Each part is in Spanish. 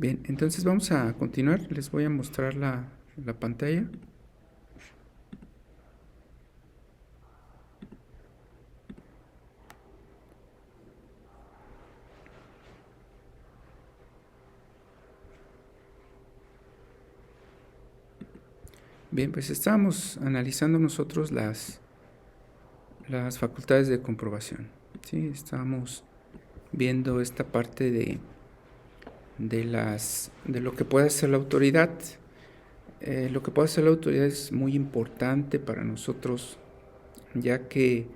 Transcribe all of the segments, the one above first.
Bien, entonces vamos a continuar. Les voy a mostrar la pantalla. Bien, pues estábamos analizando nosotros las facultades de comprobación. ¿Sí? Estábamos viendo esta parte de lo que puede hacer la autoridad. Lo que puede hacer la autoridad es muy importante para nosotros, ya que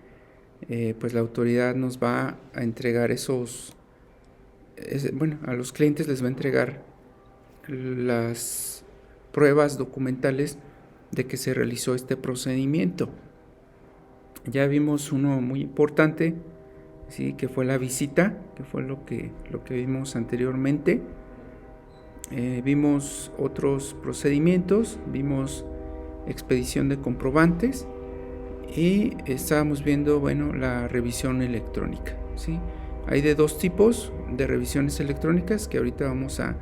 pues la autoridad nos va a entregar a los clientes les va a entregar las pruebas documentales de que se realizó este procedimiento. Ya vimos uno muy importante, ¿sí? Que fue la visita, que fue lo que vimos anteriormente. Vimos otros procedimientos, vimos expedición de comprobantes y estábamos viendo, la revisión electrónica, ¿sí? Hay de dos tipos de revisiones electrónicas que ahorita vamos a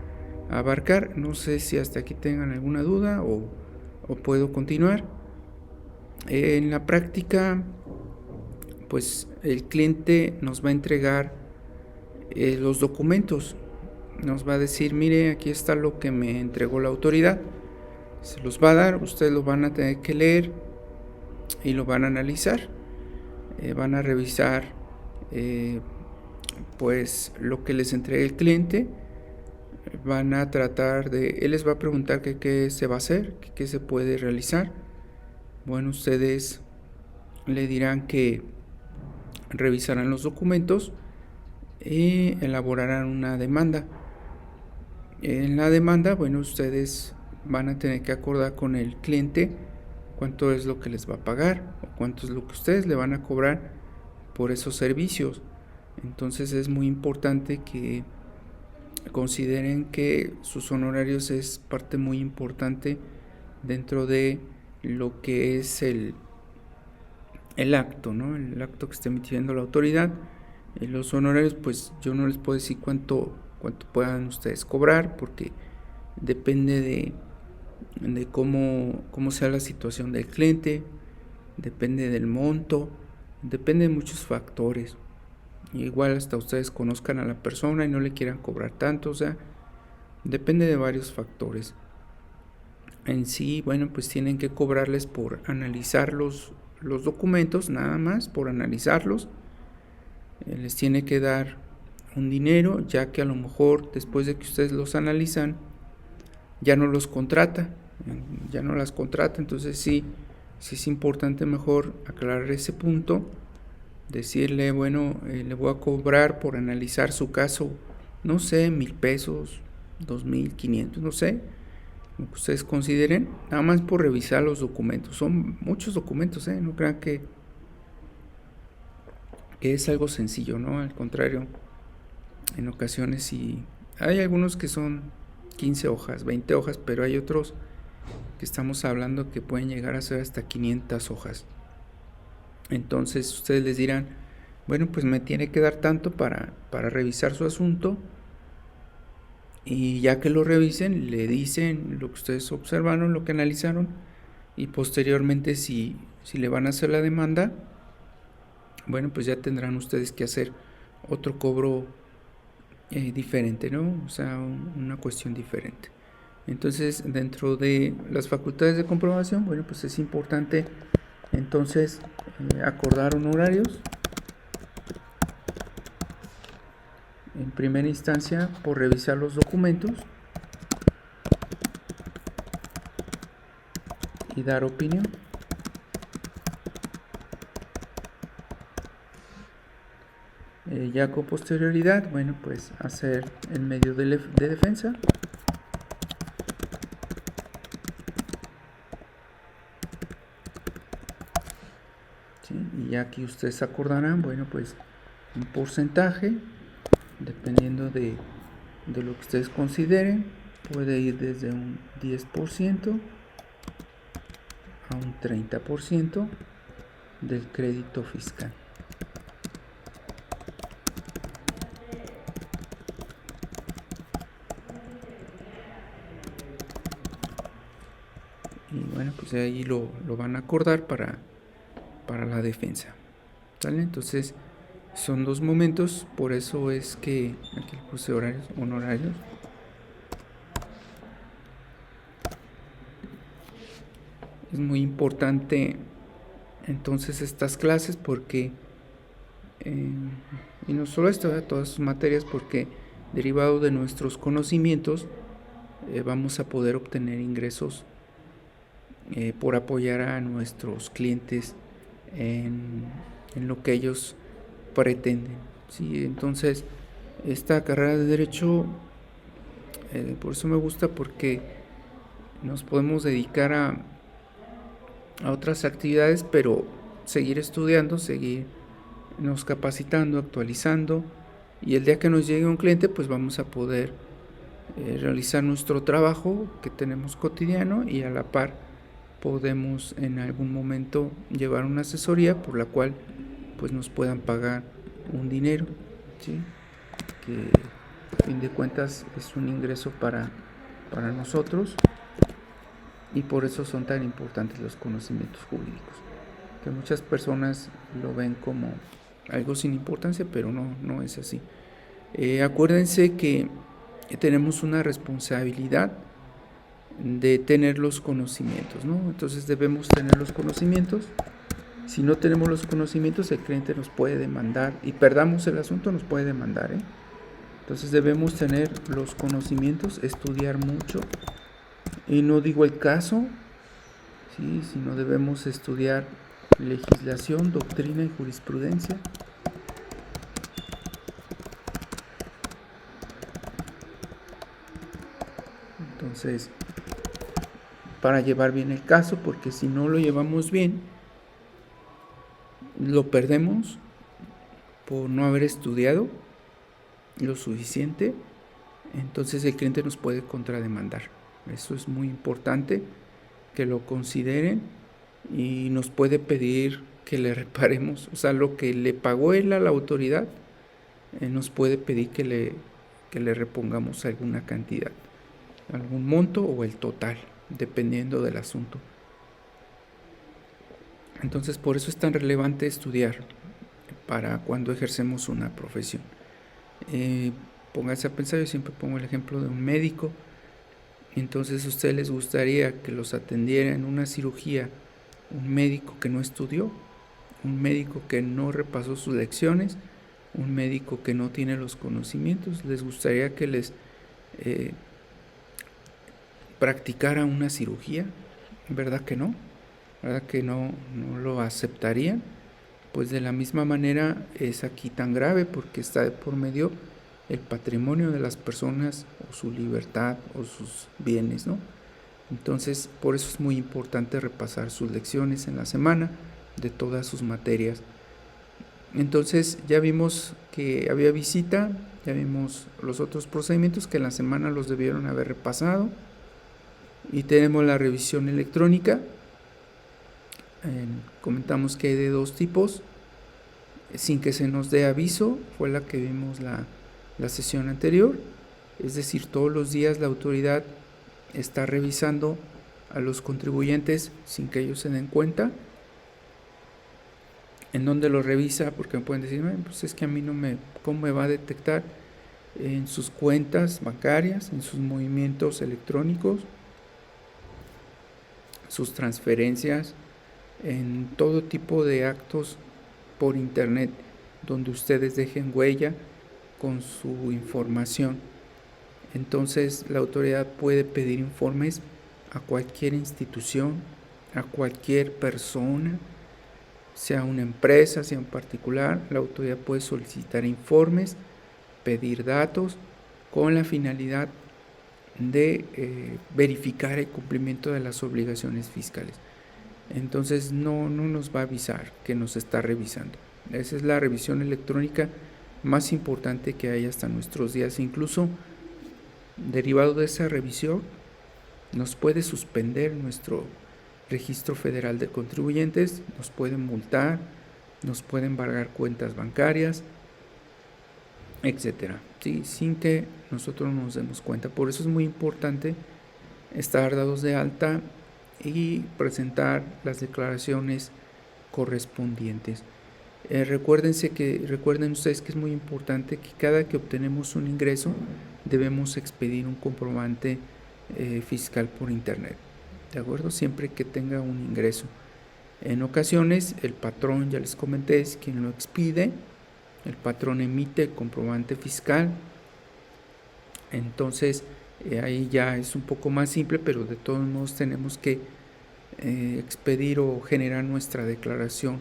abarcar. No sé si hasta aquí tengan alguna duda o puedo continuar. En la práctica, pues el cliente nos va a entregar los documentos. Nos va a decir, mire, aquí está lo que me entregó la autoridad. Se los va a dar, ustedes lo van a tener que leer y lo van a analizar. Van a revisar pues lo que les entregue el cliente. Van a tratar él les va a preguntar qué se va a hacer, qué se puede realizar. Bueno, ustedes le dirán que revisarán los documentos y elaborarán una demanda. En la demanda, ustedes van a tener que acordar con el cliente cuánto es lo que les va a pagar o cuánto es lo que ustedes le van a cobrar por esos servicios. Entonces es muy importante que consideren que sus honorarios es parte muy importante dentro de lo que es el acto, ¿no? El acto que está emitiendo la autoridad. Los honorarios, pues yo no les puedo decir cuánto puedan ustedes cobrar, porque depende de cómo sea la situación del cliente, depende del monto, depende de muchos factores. Igual hasta ustedes conozcan a la persona y no le quieran cobrar tanto, o sea, depende de varios factores. En sí, pues tienen que cobrarles por analizar los documentos, nada más por analizarlos. Les tiene que dar un dinero, ya que a lo mejor después de que ustedes los analizan, ya no los contrata, ya no las contrata. Entonces sí es importante mejor aclarar ese punto, decirle, le voy a cobrar por analizar su caso, no sé, 1,000 pesos, 2,500, no sé, lo que ustedes consideren, nada más por revisar los documentos. Son muchos documentos, no crean que es algo sencillo, ¿no? Al contrario, en ocasiones sí hay algunos que son 15 hojas, 20 hojas, pero hay otros que estamos hablando que pueden llegar a ser hasta 500 hojas. Entonces ustedes les dirán, pues me tiene que dar tanto para revisar su asunto, y ya que lo revisen le dicen lo que ustedes observaron, lo que analizaron, y posteriormente si le van a hacer la demanda, pues ya tendrán ustedes que hacer otro cobro diferente, ¿no? O sea, una cuestión diferente. Entonces, dentro de las facultades de comprobación, pues es importante entonces acordar honorarios. En primera instancia, por revisar los documentos y dar opinión. Ya con posterioridad, pues hacer el medio de defensa. ¿Sí? Y ya aquí ustedes acordarán, pues un porcentaje, dependiendo de lo que ustedes consideren. Puede ir desde un 10% a un 30% del crédito fiscal. Bueno, pues de ahí lo van a acordar para la defensa. ¿Sale? Entonces, son 2 momentos, por eso es que aquí puse horarios, honorarios. Es muy importante entonces estas clases porque, y no solo esto, todas sus materias, porque derivado de nuestros conocimientos vamos a poder obtener ingresos por apoyar a nuestros clientes en lo que ellos pretenden. ¿Sí? Entonces, esta carrera de Derecho, por eso me gusta, porque nos podemos dedicar a otras actividades, pero seguir estudiando, seguirnos capacitando, actualizando, y el día que nos llegue un cliente, pues vamos a poder realizar nuestro trabajo que tenemos cotidiano, y a la par podemos en algún momento llevar una asesoría por la cual pues nos puedan pagar un dinero, ¿sí? Que a fin de cuentas es un ingreso para nosotros, y por eso son tan importantes los conocimientos jurídicos, que muchas personas lo ven como algo sin importancia, pero no es así. Acuérdense que tenemos una responsabilidad de tener los conocimientos, ¿no? Entonces debemos tener los conocimientos. Si no tenemos los conocimientos, el cliente nos puede demandar, y perdamos el asunto, nos puede demandar, ¿eh? Entonces debemos tener los conocimientos, estudiar mucho, y no digo el caso, ¿sí? Sino debemos estudiar legislación, doctrina y jurisprudencia. Entonces, para llevar bien el caso, porque si no lo llevamos bien, lo perdemos por no haber estudiado lo suficiente, entonces el cliente nos puede contrademandar. Eso es muy importante que lo consideren, y nos puede pedir que le reparemos, o sea, lo que le pagó él a la autoridad, nos puede pedir que le repongamos alguna cantidad, algún monto o el total, dependiendo del asunto. Entonces, por eso es tan relevante estudiar para cuando ejercemos una profesión. Pónganse a pensar, yo siempre pongo el ejemplo de un médico. Entonces, ¿a ustedes les gustaría que los atendiera en una cirugía un médico que no estudió, un médico que no repasó sus lecciones, un médico que no tiene los conocimientos? ¿Les gustaría que les practicara una cirugía? ¿Verdad que no? ¿Verdad que no lo aceptarían? Pues de la misma manera es aquí tan grave, porque está de por medio el patrimonio de las personas, o su libertad, o sus bienes, ¿no? Entonces, por eso es muy importante repasar sus lecciones en la semana de todas sus materias. Entonces, ya vimos que había visita, ya vimos los otros procedimientos que en la semana los debieron haber repasado, y tenemos la revisión electrónica. Comentamos que hay de 2 tipos, sin que se nos dé aviso, fue la que vimos la sesión anterior, es decir, todos los días la autoridad está revisando a los contribuyentes sin que ellos se den cuenta. ¿En dónde lo revisa? Porque me pueden decir, pues es que a mí ¿cómo me va a detectar? En sus cuentas bancarias, en sus movimientos electrónicos, sus transferencias, en todo tipo de actos por internet donde ustedes dejen huella con su información. Entonces la autoridad puede pedir informes a cualquier institución, a cualquier persona, sea una empresa, sea un particular. La autoridad puede solicitar informes, pedir datos, con la finalidad de verificar el cumplimiento de las obligaciones fiscales. Entonces no nos va a avisar que nos está revisando. Esa es la revisión electrónica más importante que hay hasta nuestros días. Incluso derivado de esa revisión nos puede suspender nuestro registro federal de contribuyentes, nos pueden multar, nos pueden embargar cuentas bancarias, etcétera, ¿sí? Sin que nosotros nos demos cuenta. Por eso es muy importante estar dados de alta y presentar las declaraciones correspondientes. Recuerden ustedes que es muy importante que cada que obtenemos un ingreso debemos expedir un comprobante fiscal por internet, ¿de acuerdo? Siempre que tenga un ingreso. En ocasiones el patrón, ya les comenté, es quien lo expide, el patrón emite el comprobante fiscal, entonces ahí ya es un poco más simple, pero de todos modos tenemos que expedir o generar nuestra declaración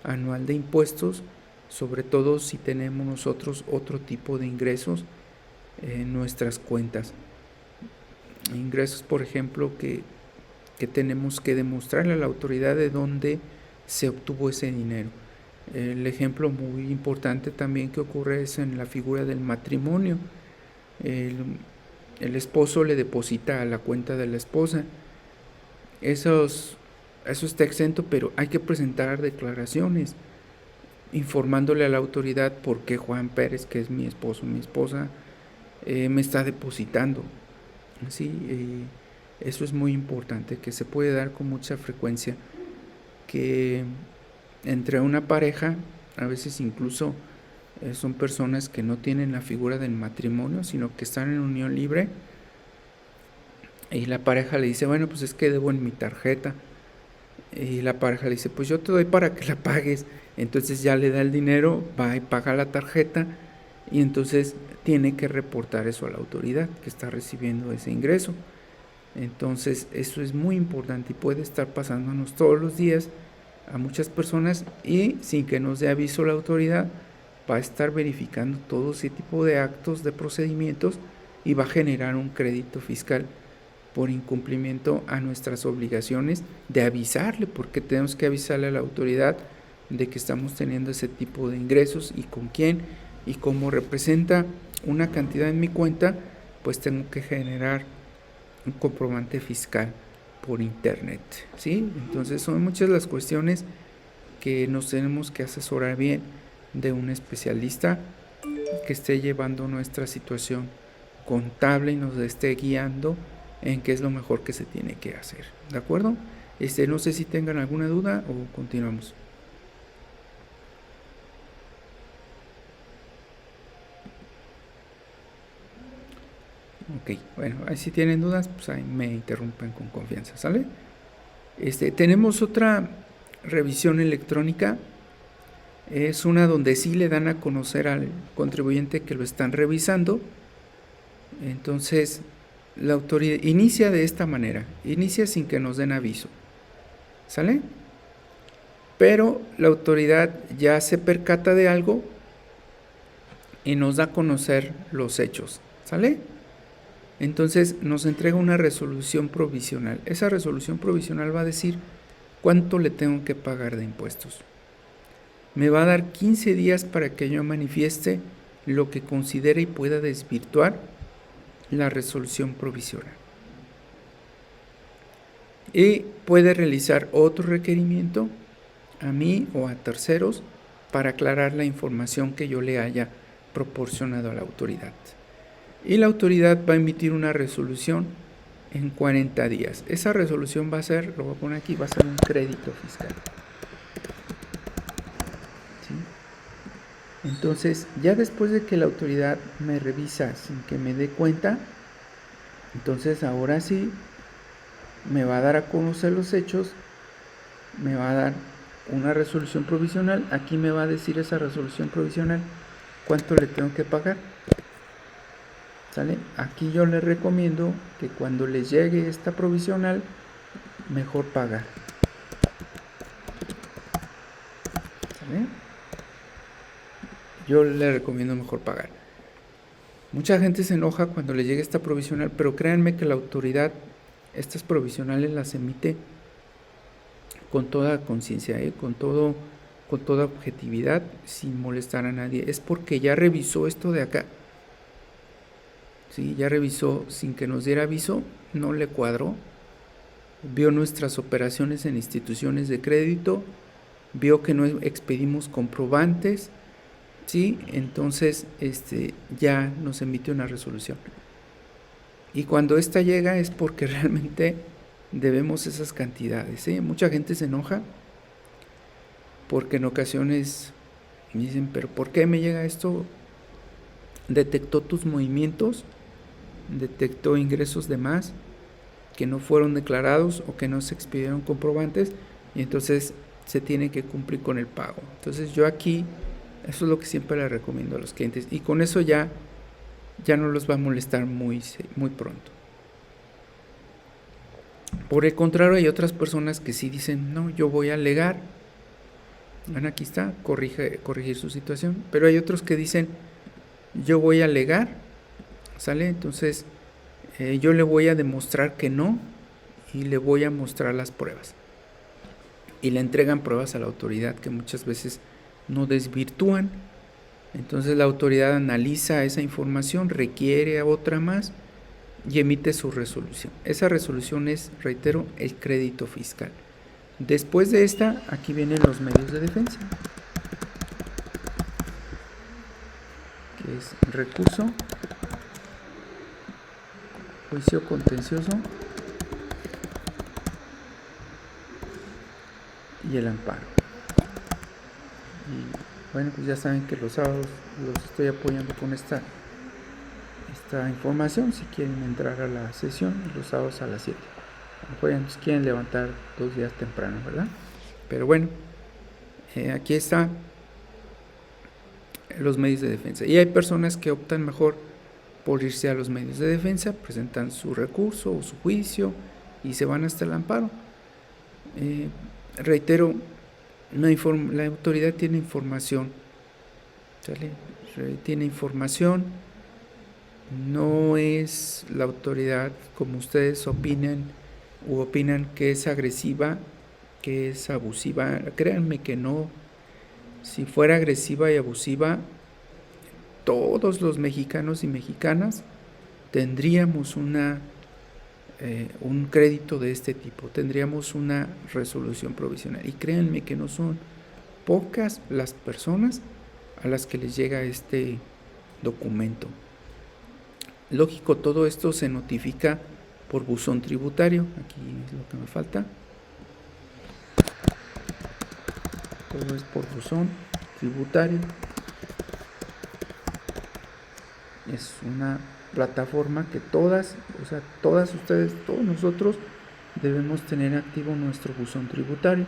anual de impuestos, sobre todo si tenemos nosotros otro tipo de ingresos en nuestras cuentas. Ingresos, por ejemplo, que tenemos que demostrarle a la autoridad de dónde se obtuvo ese dinero. El ejemplo muy importante también que ocurre es en la figura del matrimonio. El esposo le deposita a la cuenta de la esposa. Eso está exento, pero hay que presentar declaraciones informándole a la autoridad por qué Juan Pérez, que es mi esposo, mi esposa, me está depositando. ¿Sí? Eso es muy importante, que se puede dar con mucha frecuencia, que entre una pareja, a veces incluso son personas que no tienen la figura del matrimonio, sino que están en unión libre, y la pareja le dice, bueno, pues es que debo en mi tarjeta, y la pareja le dice, pues yo te doy para que la pagues. Entonces ya le da el dinero, va y paga la tarjeta, y entonces tiene que reportar eso a la autoridad que está recibiendo ese ingreso. Entonces eso es muy importante y puede estar pasándonos todos los días a muchas personas, y sin que nos dé aviso la autoridad va a estar verificando todo ese tipo de actos, de procedimientos, y va a generar un crédito fiscal por incumplimiento a nuestras obligaciones de avisarle, porque tenemos que avisarle a la autoridad de que estamos teniendo ese tipo de ingresos y con quién, y como representa una cantidad en mi cuenta, pues tengo que generar un comprobante fiscal por internet, ¿sí? Entonces son muchas las cuestiones que nos tenemos que asesorar bien de un especialista que esté llevando nuestra situación contable y nos esté guiando en qué es lo mejor que se tiene que hacer, ¿de acuerdo? No sé si tengan alguna duda o continuamos. Ok, bueno, ahí si tienen dudas, pues ahí me interrumpen con confianza, ¿sale? Tenemos otra revisión electrónica, es una donde sí le dan a conocer al contribuyente que lo están revisando. Entonces la autoridad inicia de esta manera, inicia sin que nos den aviso, ¿sale? Pero la autoridad ya se percata de algo y nos da a conocer los hechos, ¿sale? Entonces nos entrega una resolución provisional. Esa resolución provisional va a decir cuánto le tengo que pagar de impuestos. Me va a dar 15 días para que yo manifieste lo que considere y pueda desvirtuar la resolución provisional. Y puede realizar otro requerimiento a mí o a terceros para aclarar la información que yo le haya proporcionado a la autoridad. Y la autoridad va a emitir una resolución en 40 días. Esa resolución va a ser, lo voy a poner aquí, va a ser un crédito fiscal. ¿Sí? Entonces, ya después de que la autoridad me revisa sin que me dé cuenta, entonces ahora sí me va a dar a conocer los hechos, me va a dar una resolución provisional. Aquí me va a decir esa resolución provisional cuánto le tengo que pagar, ¿sale? Aquí yo les recomiendo que cuando les llegue esta provisional, mejor pagar, ¿sale? Yo les recomiendo mejor pagar. Mucha gente se enoja cuando le llegue esta provisional, pero créanme que la autoridad estas provisionales las emite con toda conciencia, con toda objetividad, sin molestar a nadie. Es porque ya revisó esto de acá. Sí, ya revisó sin que nos diera aviso, no le cuadró, vio nuestras operaciones en instituciones de crédito, vio que no expedimos comprobantes, sí, entonces ya nos emite una resolución. Y cuando esta llega es porque realmente debemos esas cantidades. Mucha gente se enoja porque en ocasiones dicen, pero ¿por qué me llega esto? Detectó tus movimientos, detectó ingresos de más que no fueron declarados o que no se expidieron comprobantes, y entonces se tiene que cumplir con el pago. Entonces yo aquí, eso es lo que siempre les recomiendo a los clientes, y con eso ya no los va a molestar muy pronto. Por el contrario, hay otras personas que sí dicen, no, yo voy a alegar. Bueno, aquí está, corregir su situación. Pero hay otros que dicen, yo voy a alegar, ¿sale? Entonces, yo le voy a demostrar que no, y le voy a mostrar las pruebas. Y le entregan pruebas a la autoridad que muchas veces no desvirtúan. Entonces la autoridad analiza esa información, requiere a otra más y emite su resolución. Esa resolución es, reitero, el crédito fiscal. Después de esta, aquí vienen los medios de defensa, que es recurso, juicio contencioso y el amparo. Y bueno, pues ya saben que los sábados los estoy apoyando con esta información. Si quieren entrar a la sesión, los sábados a las 7. Apoyan, si quieren levantar 2 días temprano, ¿verdad? Pero bueno, aquí está los medios de defensa. Y hay personas que optan mejor por irse a los medios de defensa, presentan su recurso o su juicio y se van hasta el amparo. Reitero, la autoridad tiene información, ¿sale? Tiene información, no es la autoridad como ustedes opinan que es agresiva, que es abusiva. Créanme que no. Si fuera agresiva y abusiva, todos los mexicanos y mexicanas tendríamos un crédito de este tipo, tendríamos una resolución provisional. Y créanme que no son pocas las personas a las que les llega este documento. Lógico, todo esto se notifica por buzón tributario. Aquí es lo que me falta. Todo es por buzón tributario. Es una plataforma que todas ustedes, todos nosotros debemos tener activo nuestro buzón tributario.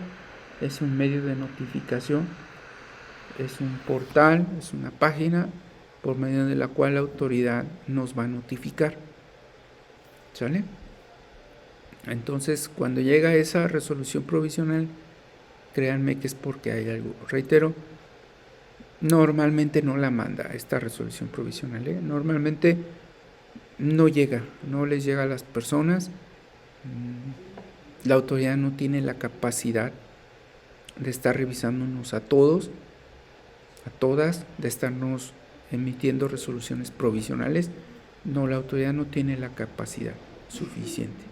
Es un medio de notificación, es un portal, es una página por medio de la cual la autoridad nos va a notificar. ¿Sale? Entonces, cuando llega esa resolución provisional, créanme que es porque hay algo. Reitero, normalmente no la manda esta resolución provisional, normalmente no les llega a las personas. La autoridad no tiene la capacidad de estar revisándonos a todos, a todas, de estarnos emitiendo resoluciones provisionales. No, la autoridad no tiene la capacidad suficiente.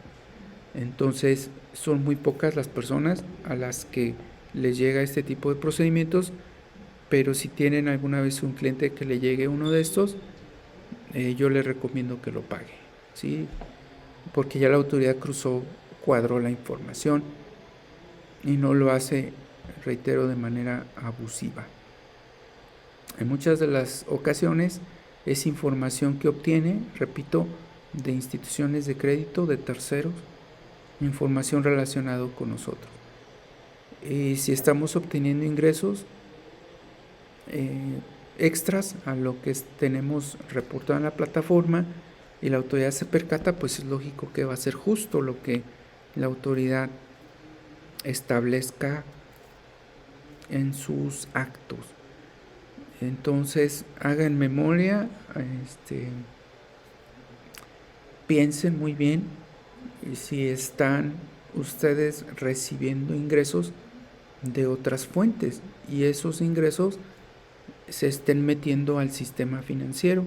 Entonces, son muy pocas las personas a las que les llega este tipo de procedimientos, pero si tienen alguna vez un cliente que le llegue uno de estos, yo les recomiendo que lo pague, ¿sí? Porque ya la autoridad cuadró la información y no lo hace, reitero, de manera abusiva. En muchas de las ocasiones es información que obtiene, repito, de instituciones de crédito, de terceros, información relacionada con nosotros. Si estamos obteniendo ingresos extras a lo que tenemos reportado en la plataforma y la autoridad se percata, pues es lógico que va a ser justo lo que la autoridad establezca en sus actos. Entonces, hagan memoria, piensen muy bien si están ustedes recibiendo ingresos de otras fuentes y esos ingresos se estén metiendo al sistema financiero.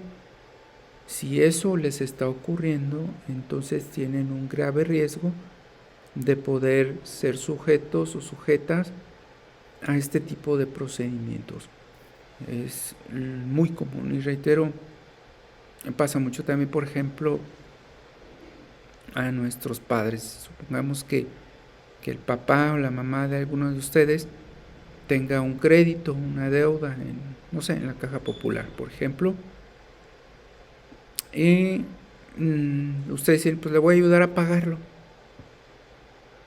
Si eso les está ocurriendo, entonces tienen un grave riesgo de poder ser sujetos o sujetas a este tipo de procedimientos. Es muy común y reitero, pasa mucho también, por ejemplo, a nuestros padres. Supongamos que el papá o la mamá de alguno de ustedes tenga un crédito, una deuda en, no sé, en la Caja Popular, por ejemplo, y ustedes dicen, pues le voy a ayudar a pagarlo,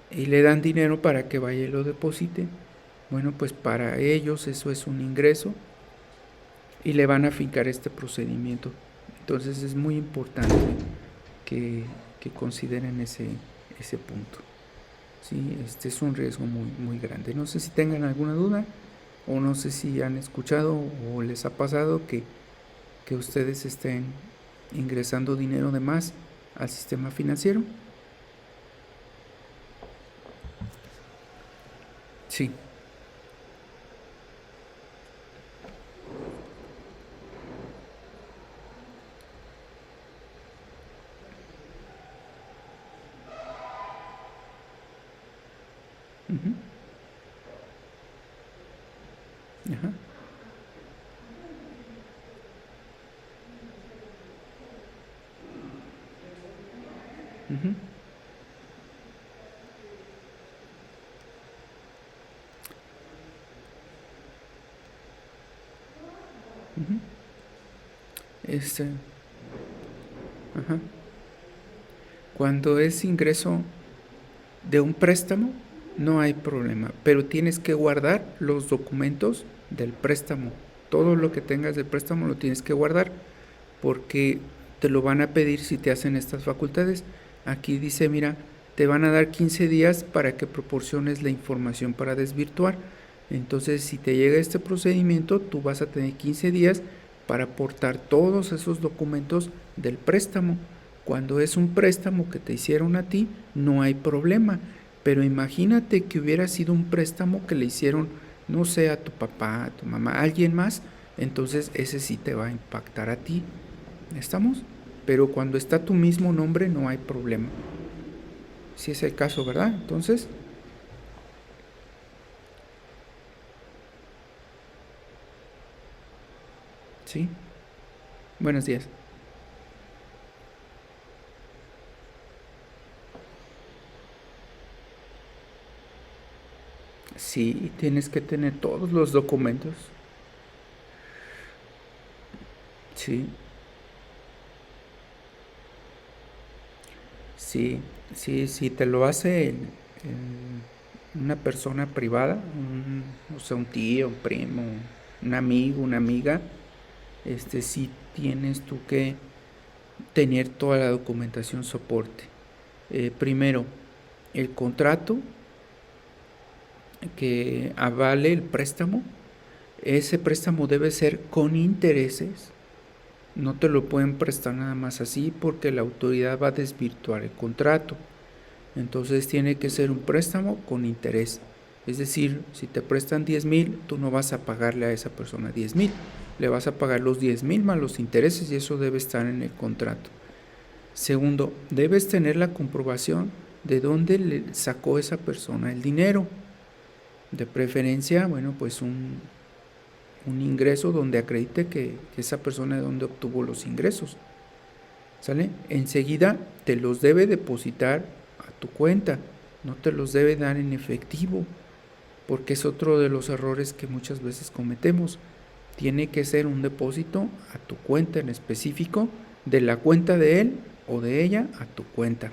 y le dan dinero para que vaya y lo deposite. Bueno, pues para ellos eso es un ingreso y le van a fincar este procedimiento. Entonces es muy importante que consideren ese punto. Sí, este es un riesgo muy grande. No sé si tengan alguna duda o no sé si han escuchado o les ha pasado que ustedes estén ingresando dinero de más al sistema financiero. Sí. Uh-huh. Ajá. Uh-huh. Uh-huh. Este, ajá. Cuando es ingreso de un préstamo, no hay problema, pero tienes que guardar los documentos del préstamo. Todo lo que tengas del préstamo lo tienes que guardar porque te lo van a pedir si te hacen estas facultades. Aquí dice, mira, te van a dar 15 días para que proporciones la información para desvirtuar. Entonces, si te llega este procedimiento, tú vas a tener 15 días para aportar todos esos documentos del préstamo. Cuando es un préstamo que te hicieron a ti, no hay problema. Pero imagínate que hubiera sido un préstamo que le hicieron, no sé, a tu papá, a tu mamá, a alguien más, entonces ese sí te va a impactar a ti. ¿Estamos? Pero cuando está tu mismo nombre no hay problema. Si es el caso, ¿verdad? Entonces, sí. Buenos días. Sí, tienes que tener todos los documentos. Sí, sí, sí, sí, te lo hace una persona privada, o sea, un tío, un primo, un amigo, una amiga, sí tienes tú que tener toda la documentación soporte. Primero, el contrato que avale el préstamo. Ese préstamo debe ser con intereses. No te lo pueden prestar nada más así porque la autoridad va a desvirtuar el contrato. Entonces tiene que ser un préstamo con interés. Es decir, si te prestan 10,000, tú no vas a pagarle a esa persona 10,000. Le vas a pagar los 10,000 más los intereses y eso debe estar en el contrato. Segundo, debes tener la comprobación de dónde le sacó esa persona el dinero. De preferencia, bueno, pues un ingreso donde acredite que esa persona de donde obtuvo los ingresos. ¿Sale? Enseguida te los debe depositar a tu cuenta, no te los debe dar en efectivo, porque es otro de los errores que muchas veces cometemos. Tiene que ser un depósito a tu cuenta en específico, de la cuenta de él o de ella a tu cuenta.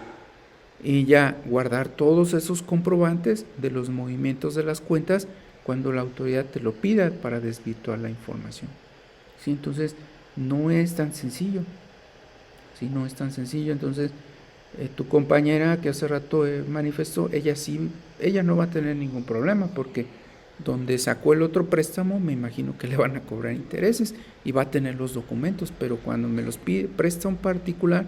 Y ya guardar todos esos comprobantes de los movimientos de las cuentas cuando la autoridad te lo pida para desvirtuar la información. ¿Sí? Entonces, no es tan sencillo. ¿Sí? No es tan sencillo. Entonces, tu compañera que hace rato manifestó, ella no va a tener ningún problema porque donde sacó el otro préstamo, me imagino que le van a cobrar intereses y va a tener los documentos, pero cuando me los presta un particular,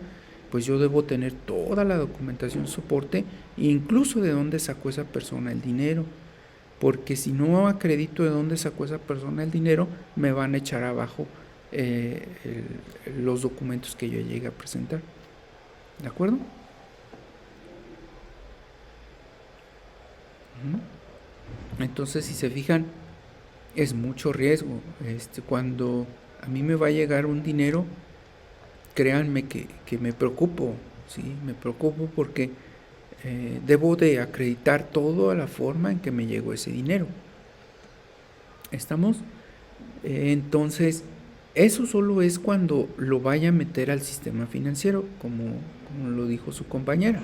pues yo debo tener toda la documentación soporte, incluso de dónde sacó esa persona el dinero, porque si no acredito de dónde sacó esa persona el dinero, me van a echar abajo los documentos que yo llegue a presentar. ¿De acuerdo? Entonces, si se fijan, es mucho riesgo. Cuando a mí me va a llegar un dinero, créanme que me preocupo. ¿sí? Me preocupo porque debo de acreditar toda la forma en que me llegó ese dinero. ¿Estamos? Entonces, eso solo es cuando lo vaya a meter al sistema financiero, como lo dijo su compañera.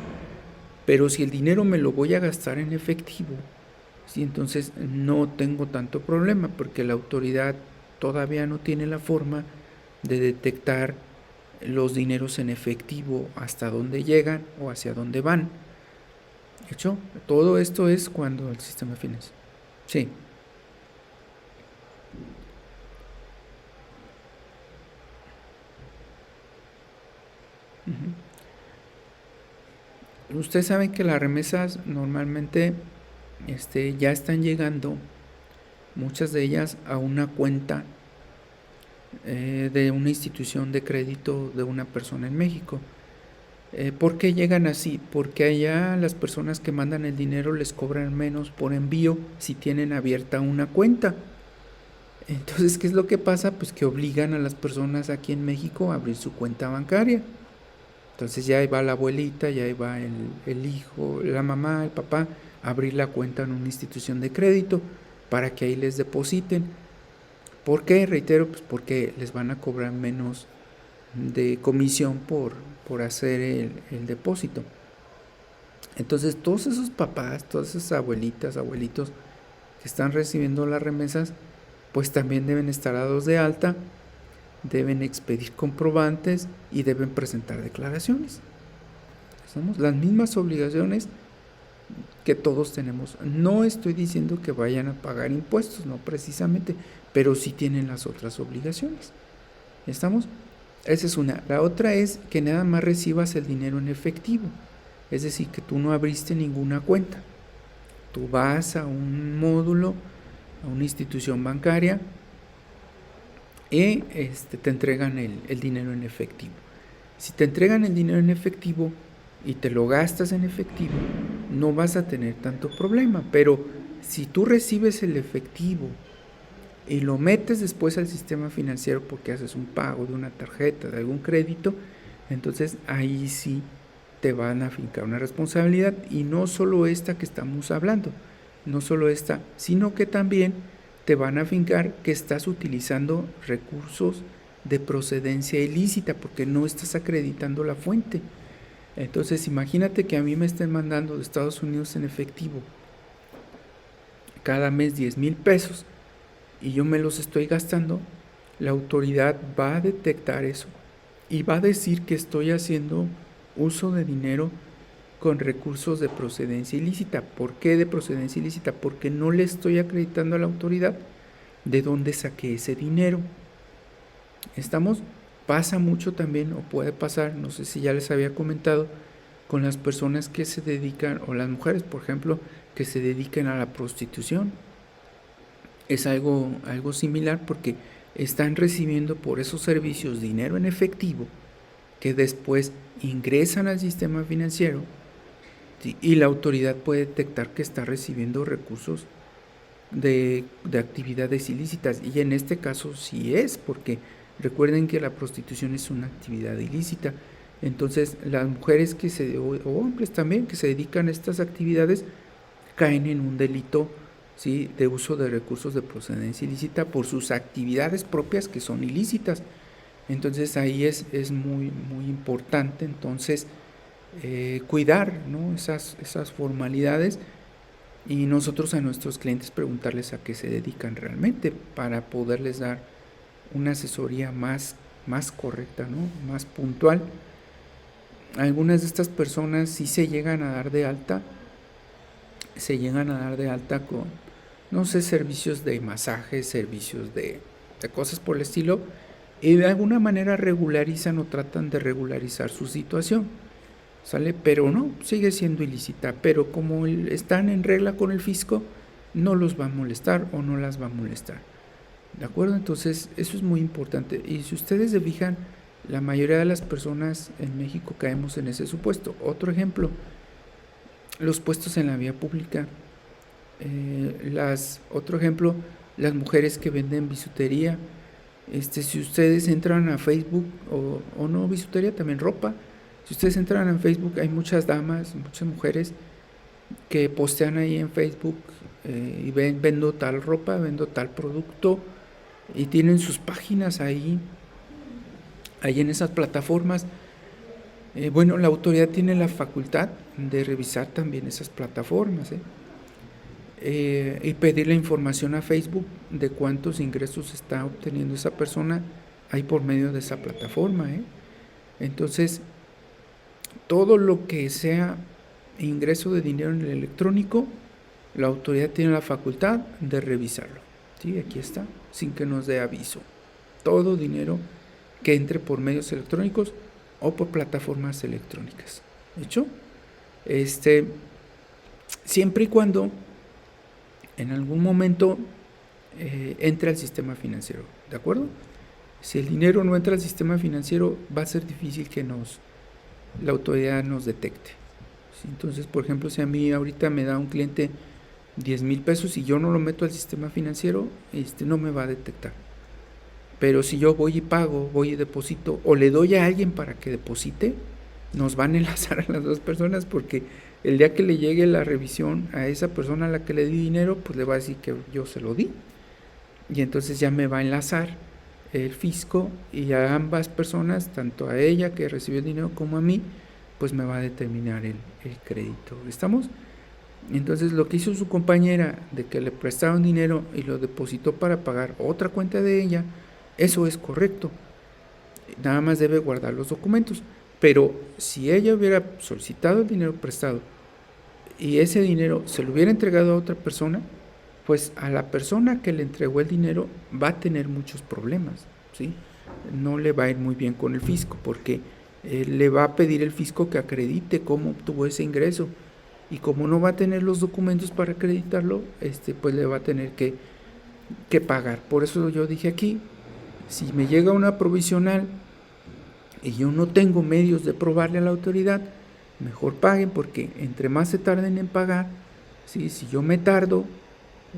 Pero si el dinero me lo voy a gastar en efectivo, ¿sí? Entonces no tengo tanto problema porque la autoridad todavía no tiene la forma de detectar los dineros en efectivo hasta dónde llegan o hacia dónde van. ¿De hecho? Todo esto es cuando el sistema financiero. Sí. Ustedes saben que las remesas normalmente ya están llegando, muchas de ellas, a una cuenta de una institución de crédito de una persona en México. ¿Por qué llegan así? Porque allá las personas que mandan el dinero les cobran menos por envío si tienen abierta una cuenta. Entonces, ¿qué es lo que pasa? Pues que obligan a las personas aquí en México a abrir su cuenta bancaria. Entonces ya ahí va la abuelita, ya ahí va el hijo, la mamá, el papá, a abrir la cuenta en una institución de crédito para que ahí les depositen. ¿Por qué? Reitero, pues porque les van a cobrar menos de comisión por hacer el depósito. Entonces todos esos papás, todas esas abuelitas, abuelitos que están recibiendo las remesas, pues también deben estar dados de alta, deben expedir comprobantes y deben presentar declaraciones. Somos las mismas obligaciones que todos tenemos. No estoy diciendo que vayan a pagar impuestos, no precisamente, pero sí tienen las otras obligaciones. ¿Estamos? Esa es una. La otra es que nada más recibas el dinero en efectivo. Es decir, que tú no abriste ninguna cuenta. Tú vas a un módulo, a una institución bancaria y te entregan el dinero en efectivo. Si te entregan el dinero en efectivo y te lo gastas en efectivo, no vas a tener tanto problema. Pero si tú recibes el efectivo y lo metes después al sistema financiero porque haces un pago de una tarjeta, de algún crédito, entonces ahí sí te van a fincar una responsabilidad, y no solo esta que estamos hablando, no solo esta, sino que también te van a fincar que estás utilizando recursos de procedencia ilícita porque no estás acreditando la fuente. Entonces imagínate que a mí me estén mandando de Estados Unidos en efectivo cada mes 10,000 pesos y yo me los estoy gastando. La autoridad va a detectar eso y va a decir que estoy haciendo uso de dinero con recursos de procedencia ilícita. ¿Por qué de procedencia ilícita? Porque no le estoy acreditando a la autoridad de dónde saqué ese dinero. ¿Estamos? Pasa mucho también, o puede pasar, no sé si ya les había comentado, con las personas que se dedican, o las mujeres, por ejemplo, que se dedican a la prostitución. Es algo similar porque están recibiendo por esos servicios dinero en efectivo que después ingresan al sistema financiero, ¿sí? Y la autoridad puede detectar que está recibiendo recursos de actividades ilícitas, y en este caso sí es, porque recuerden que la prostitución es una actividad ilícita. Entonces las mujeres o hombres también que se dedican a estas actividades caen en un delito, ¿sí?, de uso de recursos de procedencia ilícita por sus actividades propias que son ilícitas. Entonces ahí es muy, muy importante entonces cuidar, ¿no?, esas formalidades, y nosotros a nuestros clientes preguntarles a qué se dedican realmente para poderles dar una asesoría más correcta, ¿no?, más puntual. Algunas de estas personas sí se llegan a dar de alta con, no sé, servicios de masaje, servicios de cosas por el estilo, y de alguna manera regularizan o tratan de regularizar su situación, ¿sale? Pero no, sigue siendo ilícita, pero como están en regla con el fisco, no los va a molestar o no las va a molestar, ¿de acuerdo? Entonces eso es muy importante, y si ustedes se fijan, la mayoría de las personas en México caemos en ese supuesto. Otro ejemplo, los puestos en la vía pública. Otro ejemplo, las mujeres que venden bisutería. Si ustedes entran a Facebook, o no bisutería, también ropa, Si ustedes entran en Facebook, hay muchas damas, muchas mujeres que postean ahí en Facebook y vendo tal ropa, vendo tal producto, y tienen sus páginas ahí en esas plataformas. Bueno, la autoridad tiene la facultad de revisar también esas plataformas y pedirle información a Facebook de cuántos ingresos está obteniendo esa persona ahí por medio de esa plataforma. Entonces, todo lo que sea ingreso de dinero en el electrónico, la autoridad tiene la facultad de revisarlo. ¿Sí? Aquí está, sin que nos dé aviso. Todo dinero que entre por medios electrónicos o por plataformas electrónicas. ¿Hecho? Siempre y cuando en algún momento entre al sistema financiero, ¿de acuerdo? Si el dinero no entra al sistema financiero, va a ser difícil que la autoridad nos detecte. ¿Sí? Entonces, por ejemplo, si a mí ahorita me da un cliente 10,000 pesos y yo no lo meto al sistema financiero, no me va a detectar. Pero si yo voy y pago, voy y deposito, o le doy a alguien para que deposite, nos van a enlazar a las dos personas, porque el día que le llegue la revisión a esa persona a la que le di dinero, pues le va a decir que yo se lo di. Y entonces ya me va a enlazar el fisco, y a ambas personas, tanto a ella que recibió el dinero como a mí, pues me va a determinar el crédito. ¿Estamos? Entonces lo que hizo su compañera de que le prestaron dinero y lo depositó para pagar otra cuenta de ella, eso es correcto. Nada más debe guardar los documentos. Pero si ella hubiera solicitado el dinero prestado y ese dinero se lo hubiera entregado a otra persona, pues a la persona que le entregó el dinero va a tener muchos problemas, ¿sí? No le va a ir muy bien con el fisco, porque le va a pedir el fisco que acredite cómo obtuvo ese ingreso, y como no va a tener los documentos para acreditarlo, pues le va a tener que pagar. Por eso yo dije aquí, si me llega una provisional y yo no tengo medios de probarle a la autoridad, mejor paguen, porque entre más se tarden en pagar, ¿sí? Si yo me tardo,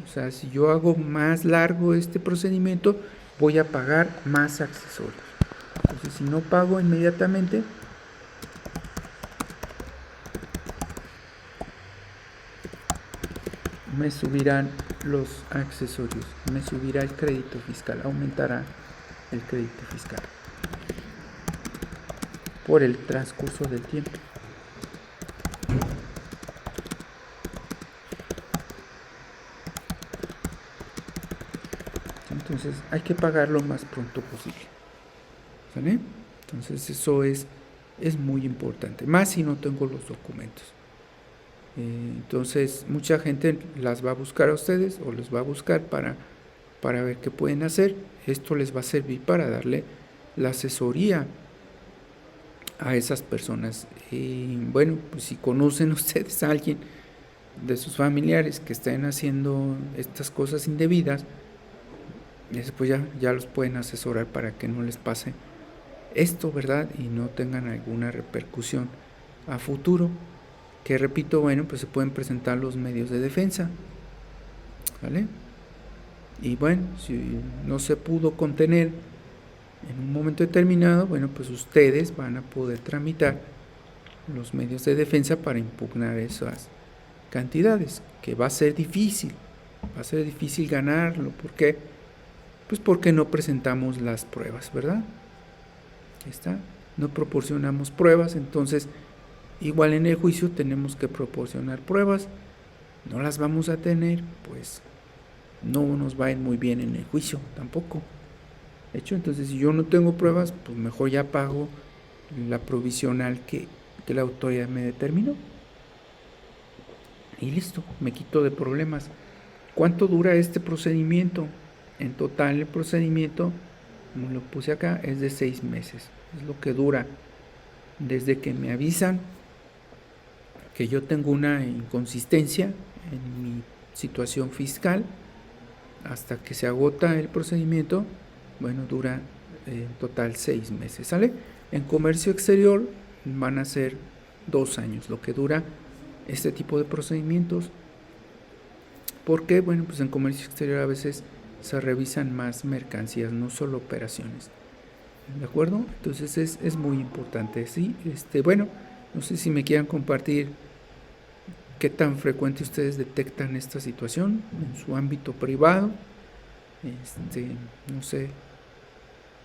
o sea, si yo hago más largo este procedimiento, voy a pagar más accesorios. Entonces, si no pago inmediatamente, me subirán los accesorios, me subirá el crédito fiscal, aumentará el crédito fiscal por el transcurso del tiempo. Entonces hay que pagar lo más pronto posible, ¿sale? Entonces eso es muy importante, más si no tengo los documentos. Entonces mucha gente las va a buscar a ustedes, o les va a buscar para ver qué pueden hacer. Esto les va a servir para darle la asesoría a esas personas. Y bueno, pues si conocen ustedes a alguien de sus familiares que estén haciendo estas cosas indebidas, pues ya los pueden asesorar para que no les pase esto, ¿verdad? Y no tengan alguna repercusión a futuro. Que repito, bueno, pues se pueden presentar los medios de defensa, ¿vale? Y bueno, si no se pudo contener en un momento determinado, bueno, pues ustedes van a poder tramitar los medios de defensa para impugnar esas cantidades, que va a ser difícil ganarlo. ¿Por qué? Pues porque no presentamos las pruebas, ¿verdad? Ahí está, no proporcionamos pruebas. Entonces igual en el juicio tenemos que proporcionar pruebas, no las vamos a tener, pues no nos va a ir muy bien en el juicio tampoco. De hecho, entonces si yo no tengo pruebas, pues mejor ya pago la provisional que la autoridad me determinó. Y listo, me quito de problemas. ¿Cuánto dura este procedimiento? En total el procedimiento, como lo puse acá, es de 6 meses. Es lo que dura desde que me avisan que yo tengo una inconsistencia en mi situación fiscal hasta que se agota el procedimiento. Bueno, dura en total 6 meses, ¿sale? En comercio exterior van a ser 2 años lo que dura este tipo de procedimientos. ¿Por qué? Bueno, pues en comercio exterior a veces se revisan más mercancías, no solo operaciones. ¿De acuerdo? Entonces es muy importante, ¿sí? Bueno, no sé si me quieran compartir qué tan frecuente ustedes detectan esta situación en su ámbito privado. No sé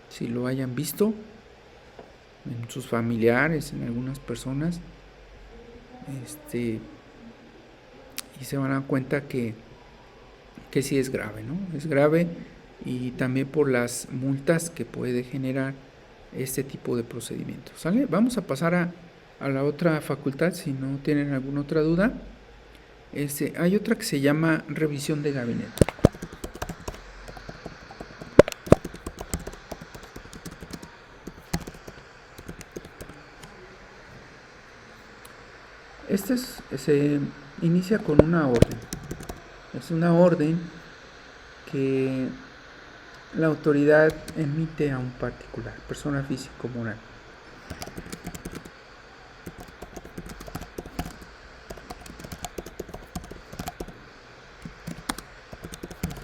si lo hayan visto en sus familiares, en algunas personas, y se van a dar cuenta que sí es grave, ¿no? Es grave, y también por las multas que puede generar este tipo de procedimientos, ¿sale? Vamos a pasar a la otra facultad, si no tienen alguna otra duda. Hay otra que se llama revisión de gabinete. Se inicia con una orden. Es una orden que la autoridad emite a un particular, persona física o moral.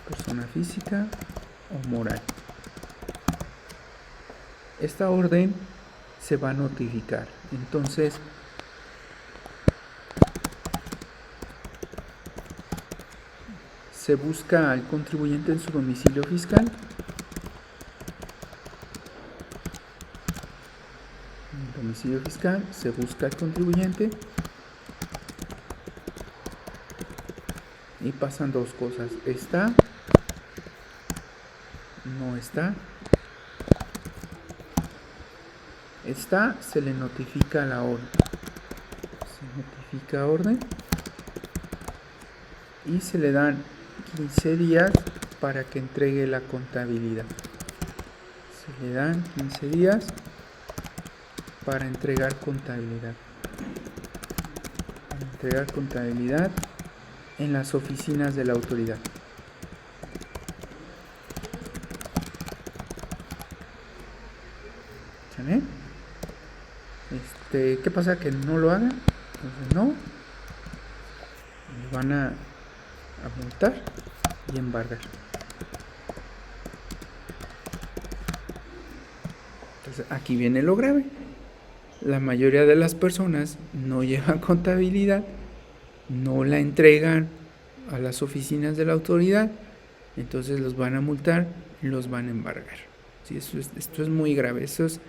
Persona física o moral. Esta orden se va a notificar. Entonces, se busca al contribuyente en su domicilio fiscal. En el domicilio fiscal se busca al contribuyente y pasan dos cosas: está, no está. Está, se le notifica la orden. Se notifica orden y se le dan 15 días para que entregue la contabilidad. Se le dan 15 días para entregar contabilidad. Para entregar contabilidad en las oficinas de la autoridad. ¿Sale? ¿Qué pasa? Que no lo hagan. Entonces no. Le van a multar y embargar. Entonces aquí viene lo grave. La mayoría de las personas no llevan contabilidad, no la entregan a las oficinas de la autoridad, entonces los van a multar y los van a embargar. ¿Sí? Esto es muy grave. Eso es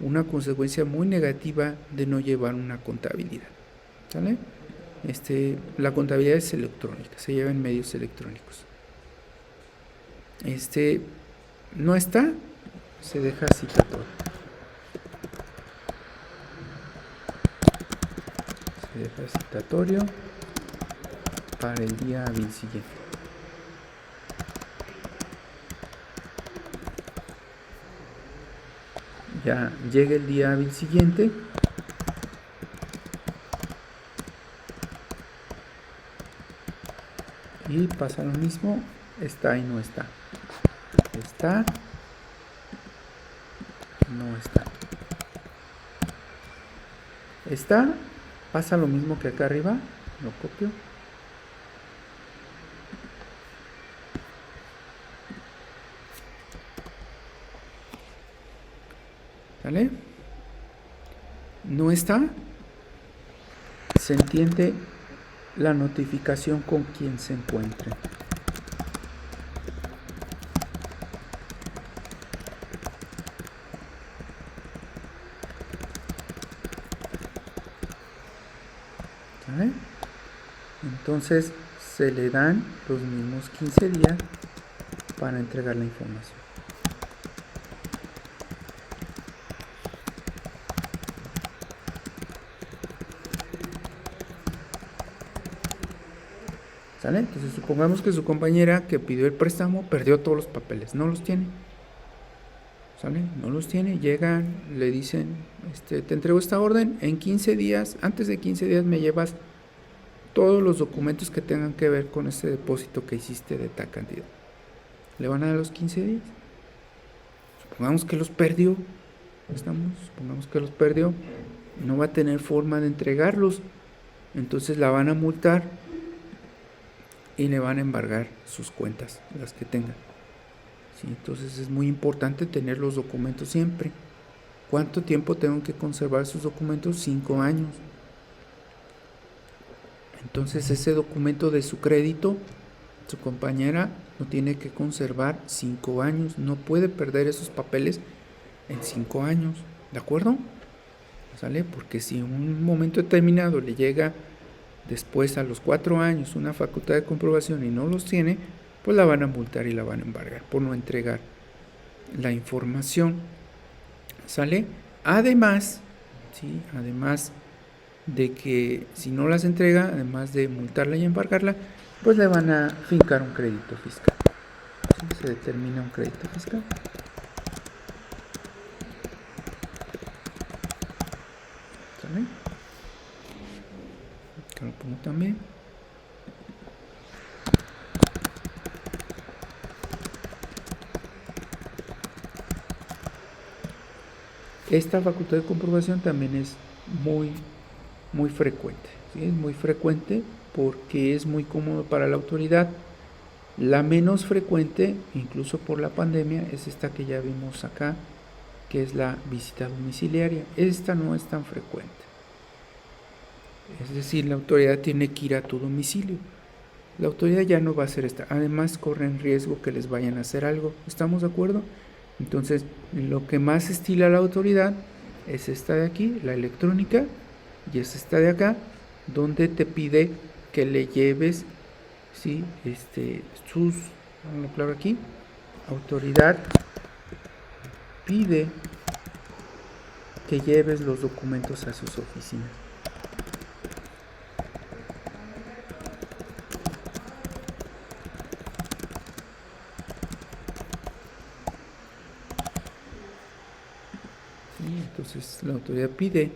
una consecuencia muy negativa de no llevar una contabilidad. ¿Sale? La contabilidad es electrónica, se lleva en medios electrónicos. No está, se deja citatorio. Se deja citatorio para el día hábil siguiente. Ya llega el día hábil siguiente y pasa lo mismo. Está y no está. Está, no está. Está, pasa lo mismo que acá arriba. Lo copio. ¿Vale? No está, se entiende la notificación con quien se encuentre. ¿Vale? Entonces se le dan los mismos 15 días para entregar la información. ¿Sale? Entonces supongamos que su compañera que pidió el préstamo perdió todos los papeles, no los tiene. ¿Sale? No los tiene, llegan, le dicen, te entrego esta orden, en 15 días, antes de 15 días me llevas todos los documentos que tengan que ver con este depósito que hiciste de tal cantidad. Le van a dar los 15 días. Supongamos que los perdió, supongamos que los perdió, no va a tener forma de entregarlos, entonces la van a multar y le van a embargar sus cuentas, las que tengan. ¿sí? Entonces es muy importante tener los documentos siempre. ¿Cuánto tiempo tengo que conservar sus documentos? 5 años. Entonces ese documento de su crédito, su compañera lo tiene que conservar 5 años. No puede perder esos papeles en 5 años. ¿De acuerdo? ¿Sale? Porque si en un momento determinado le llega después a los 4 años una facultad de comprobación y no los tiene, pues la van a multar y la van a embargar por no entregar la información. ¿Sale? Además, ¿sí? Además de que si no las entrega, además de multarla y embargarla, pues le van a fincar un crédito fiscal. ¿Sí? Se determina un crédito fiscal. ¿Sale? Acá lo pongo también. Esta facultad de comprobación también es muy frecuente, ¿sí? Es muy frecuente porque es muy cómodo para la autoridad. La menos frecuente, incluso por la pandemia, es esta que ya vimos acá, que es la visita domiciliaria. Esta no es tan frecuente. Es decir, la autoridad tiene que ir a tu domicilio. La autoridad ya no va a hacer esta. Además, corren riesgo que les vayan a hacer algo. ¿Estamos de acuerdo? Entonces, lo que más estila la autoridad es esta de aquí, la electrónica, y es esta de acá, donde te pide que le lleves, ¿sí? Claro aquí, autoridad pide que lleves los documentos a sus oficinas. Entonces la autoridad pide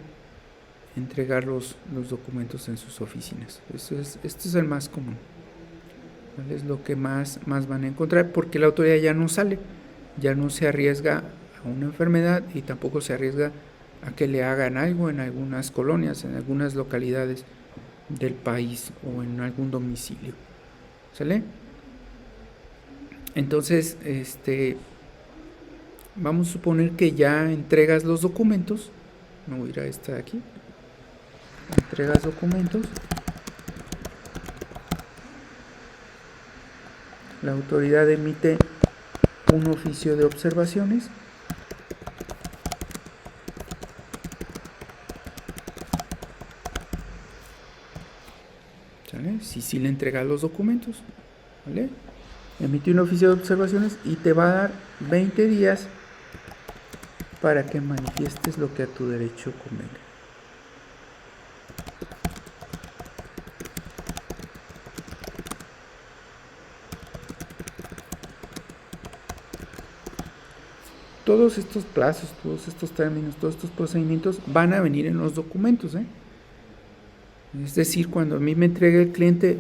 entregar los documentos en sus oficinas. Esto es el más común. ¿Vale? Es lo que más van a encontrar, porque la autoridad ya no sale, ya no se arriesga a una enfermedad y tampoco se arriesga a que le hagan algo en algunas colonias, en algunas localidades del país o en algún domicilio. ¿Sale? Entonces, vamos a suponer que ya entregas los documentos. Me voy a ir a esta de aquí. Entregas documentos. La autoridad emite un oficio de observaciones. ¿Sale? Si le entregas los documentos. ¿Vale? Emite un oficio de observaciones y te va a dar 20 días para que manifiestes lo que a tu derecho convenga. Todos estos plazos, todos estos términos, todos estos procedimientos van a venir en los documentos, ¿eh? Es decir, cuando a mí me entregue el cliente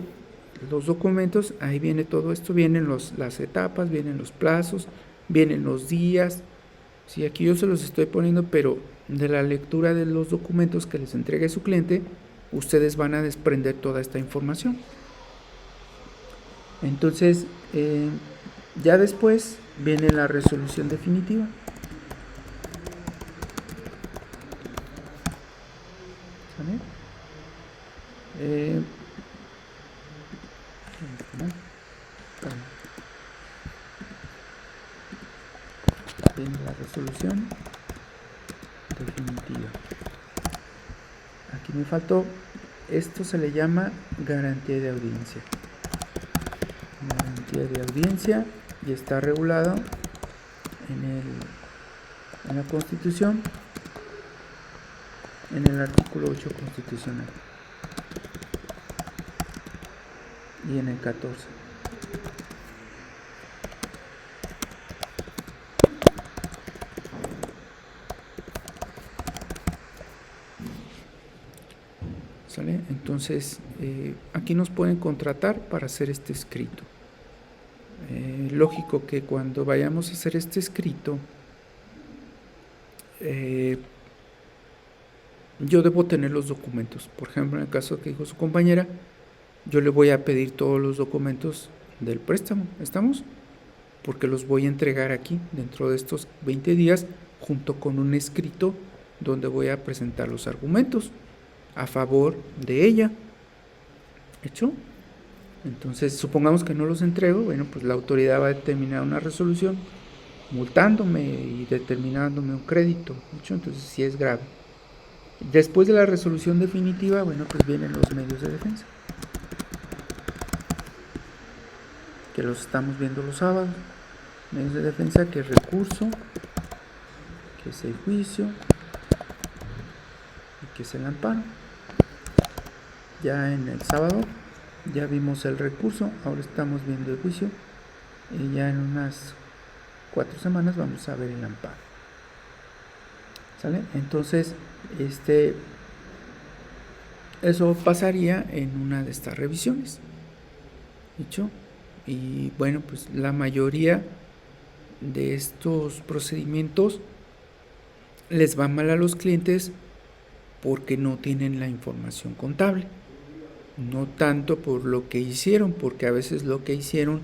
los documentos, ahí viene todo esto, vienen las etapas, vienen los plazos, vienen los días. Sí, aquí yo se los estoy poniendo, pero de la lectura de los documentos que les entregue su cliente, ustedes van a desprender toda esta información. Entonces, ya después viene la resolución definitiva. ¿Vale? Viene la resolución definitiva. Aquí me faltó, esto se le llama garantía de audiencia. Garantía de audiencia y está regulado en la Constitución, en el artículo 8 constitucional y en el 14. ¿Sale? Entonces, aquí nos pueden contratar para hacer este escrito. Lógico que cuando vayamos a hacer este escrito, yo debo tener los documentos. Por ejemplo, en el caso que dijo su compañera, yo le voy a pedir todos los documentos del préstamo. ¿Estamos? porque los voy a entregar aquí dentro de estos 20 días junto con un escrito donde voy a presentar los argumentos a favor de ella. ¿Hecho? Entonces, supongamos que no los entrego, bueno, pues la autoridad va a determinar una resolución multándome y determinándome un crédito. ¿Hecho? Entonces, sí es grave. Después de la resolución definitiva, bueno, pues vienen los medios de defensa, que los estamos viendo los sábados. Medios de defensa, que es recurso, que es el juicio y que es el amparo. Ya en el sábado ya vimos el recurso, ahora estamos viendo el juicio y ya en unas 4 semanas vamos a ver el amparo. ¿Sale? Entonces, eso pasaría en una de estas revisiones. ¿Dicho? Y bueno, pues la mayoría de estos procedimientos les va mal a los clientes porque no tienen la información contable. No tanto por lo que hicieron, porque a veces lo que hicieron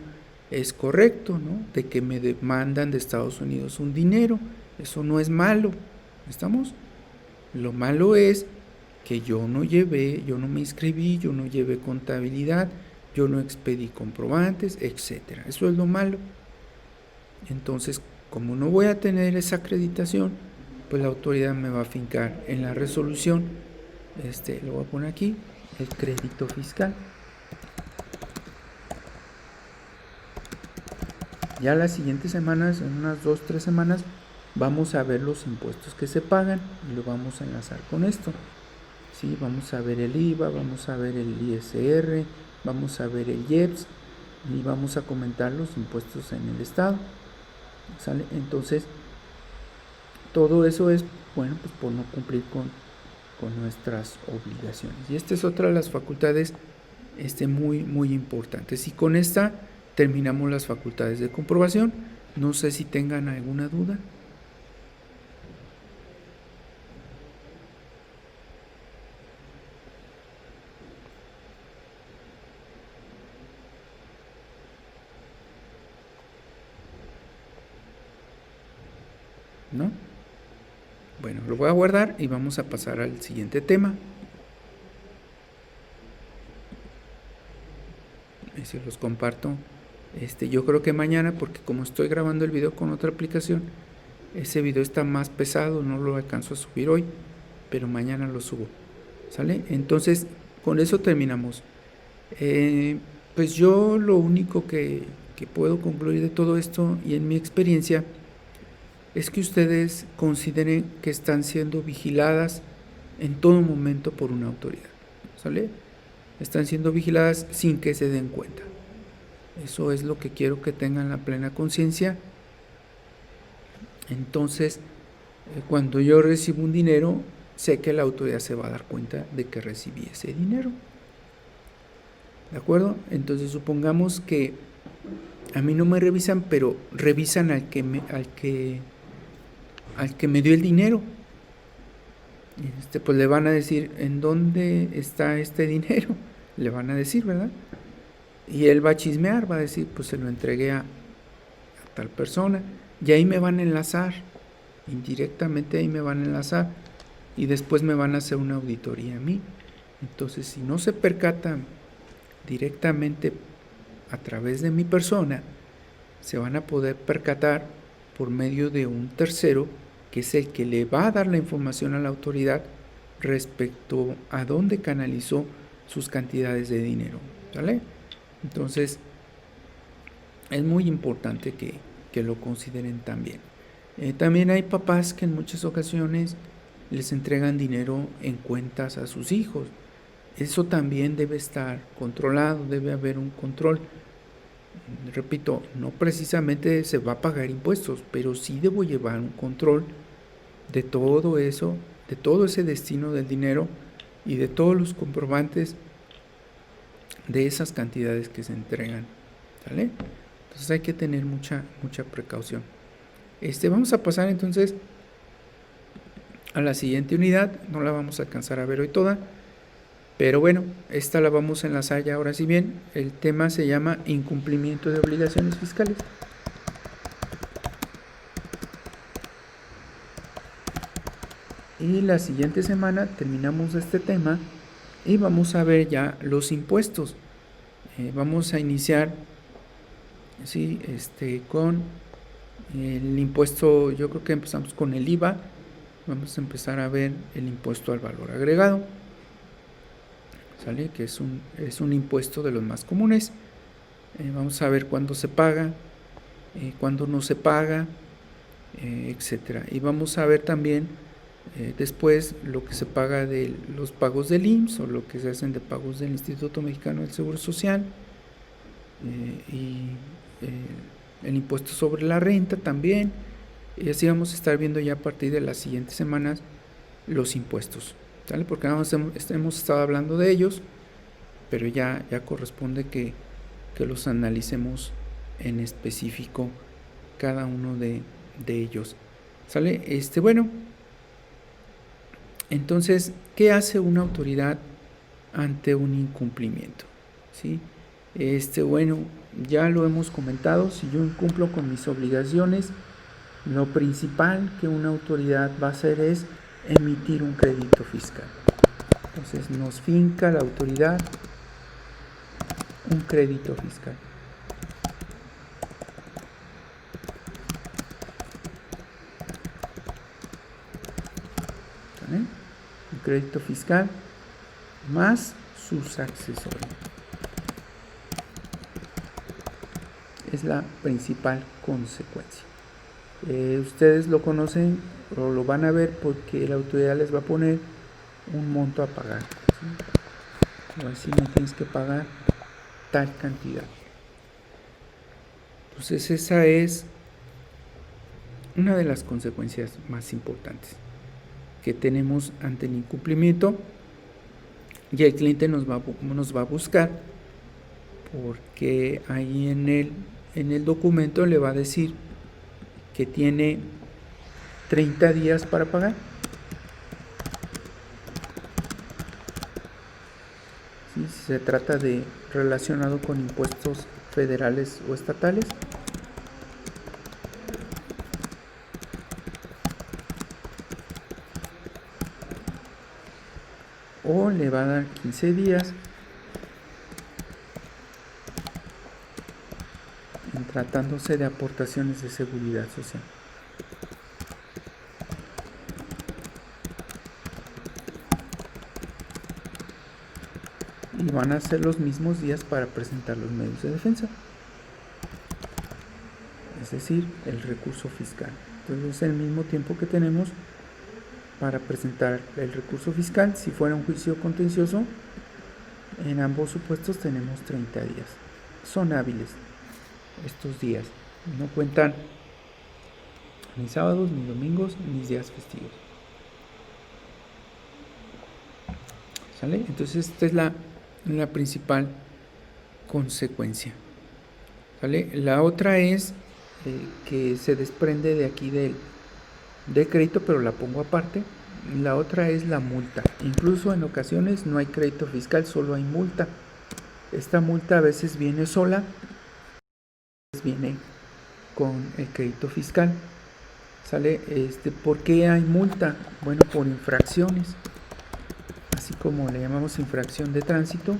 es correcto, ¿no? De que me demandan de Estados Unidos un dinero, eso no es malo, ¿estamos? Lo malo es que yo no me inscribí, yo no llevé contabilidad, yo no expedí comprobantes, etcétera. Eso es lo malo. Entonces, como no voy a tener esa acreditación, pues la autoridad me va a fincar en la resolución, lo voy a poner aquí, el crédito fiscal. Ya las siguientes semanas, en unas 2-3 semanas, vamos a ver los impuestos que se pagan y lo vamos a enlazar con esto. ¿Sí? Vamos a ver el IVA, vamos a ver el ISR, vamos a ver el IEPS y vamos a comentar los impuestos en el estado. ¿Sale? Entonces, todo eso es, bueno, pues por no cumplir con nuestras obligaciones. Y esta es otra de las facultades muy, muy importantes. Y con esta terminamos las facultades de comprobación. No sé si tengan alguna duda. ¿No? Bueno, lo voy a guardar y vamos a pasar al siguiente tema. Se los comparto. Yo creo que mañana, porque como estoy grabando el video con otra aplicación, ese video está más pesado, no lo alcanzo a subir hoy, pero mañana lo subo. ¿Sale? Entonces, con eso terminamos. Pues yo lo único que puedo concluir de todo esto y en mi experiencia es que ustedes consideren que están siendo vigiladas en todo momento por una autoridad. ¿Sale? Están siendo vigiladas sin que se den cuenta. Eso es lo que quiero que tengan la plena conciencia. Entonces, cuando yo recibo un dinero, sé que la autoridad se va a dar cuenta de que recibí ese dinero. ¿De acuerdo? Entonces, supongamos que a mí no me revisan, pero revisan al que me dio el dinero. Pues le van a decir, ¿en dónde está este dinero? Le van a decir, ¿verdad? Y él va a chismear, va a decir, pues se lo entregué a tal persona. Y ahí me van a enlazar, indirectamente ahí me van a enlazar. Y después me van a hacer una auditoría a mí. Entonces, si no se percatan directamente a través de mi persona, se van a poder percatar por medio de un tercero, que es el que le va a dar la información a la autoridad respecto a dónde canalizó sus cantidades de dinero. ¿Vale? Entonces, es muy importante que lo consideren también. También hay papás que en muchas ocasiones les entregan dinero en cuentas a sus hijos. Eso también debe estar controlado, debe haber un control. Repito, no precisamente se va a pagar impuestos, pero sí debo llevar un control de todo eso, de todo ese destino del dinero y de todos los comprobantes de esas cantidades que se entregan. ¿Vale? Entonces hay que tener mucha precaución. Vamos a pasar entonces a la siguiente unidad. No la vamos a alcanzar a ver hoy toda, pero bueno, esta la vamos a enlazar ya ahora sí bien. El tema se llama incumplimiento de obligaciones fiscales. Y la siguiente semana terminamos este tema y vamos a ver ya los impuestos. Vamos a iniciar con el impuesto. Yo creo que empezamos con el IVA. Vamos a empezar a ver el impuesto al valor agregado, ¿sale? Que es un impuesto de los más comunes. Vamos a ver cuándo se paga, cuándo no se paga, etcétera. Y vamos a ver también después lo que se paga de los pagos del IMSS o lo que se hacen de pagos del Instituto Mexicano del Seguro Social, y el impuesto sobre la renta también. Y así vamos a estar viendo ya a partir de las siguientes semanas los impuestos, ¿sale? Porque hemos estado hablando de ellos, pero ya corresponde que los analicemos en específico cada uno de ellos, ¿sale? Bueno, entonces, ¿qué hace una autoridad ante un incumplimiento? ¿Sí? Bueno, ya lo hemos comentado. Si yo incumplo con mis obligaciones, lo principal que una autoridad va a hacer es emitir un crédito fiscal. Entonces nos finca la autoridad un crédito fiscal. ¿Vale? Un crédito fiscal más sus accesorios. Es la principal consecuencia. Ustedes lo conocen o lo van a ver porque la autoridad les va a poner un monto a pagar, ¿sí? O así no tienes que pagar tal cantidad. Entonces esa es una de las consecuencias más importantes que tenemos ante el incumplimiento, y el cliente nos va a buscar porque ahí en el documento le va a decir que tiene 30 días para pagar. ¿Sí? Si se trata de relacionado con impuestos federales o estatales, o le va a dar 15 días en tratándose de aportaciones de seguridad social. Y van a ser los mismos días para presentar los medios de defensa, es decir, el recurso fiscal. Entonces es el mismo tiempo que tenemos para presentar el recurso fiscal. Si fuera un juicio contencioso, en ambos supuestos tenemos 30 días. Son hábiles estos días, no cuentan ni sábados, ni domingos, ni días festivos, ¿sale? Entonces esta es la principal consecuencia, ¿sale? La otra es que se desprende de aquí del crédito, pero la pongo aparte. La otra es la multa. Incluso en ocasiones no hay crédito fiscal, solo hay multa. Esta multa a veces viene sola, a veces viene con el crédito fiscal, ¿sale? ¿Por qué hay multa? Bueno, por infracciones, así como le llamamos infracción de tránsito.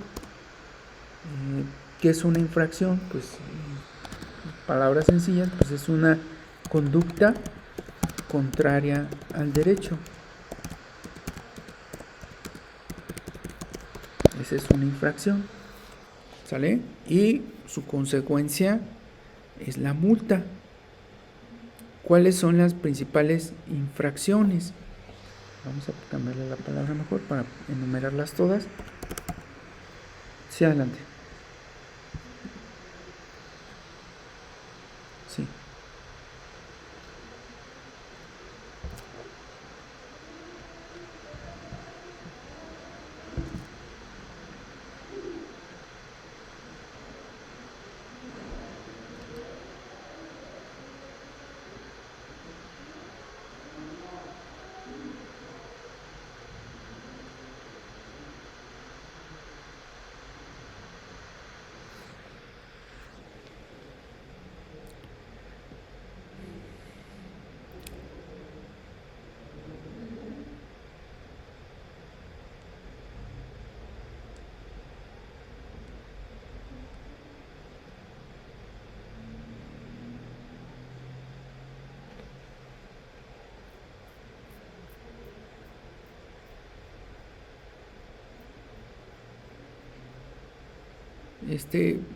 ¿Qué es una infracción? Pues en palabras sencillas, pues es una conducta contraria al derecho. Esa es una infracción, ¿sale? Y su consecuencia es la multa. ¿Cuáles son las principales infracciones? Vamos a cambiarle la palabra mejor para enumerarlas todas. Sí, adelante. Sí.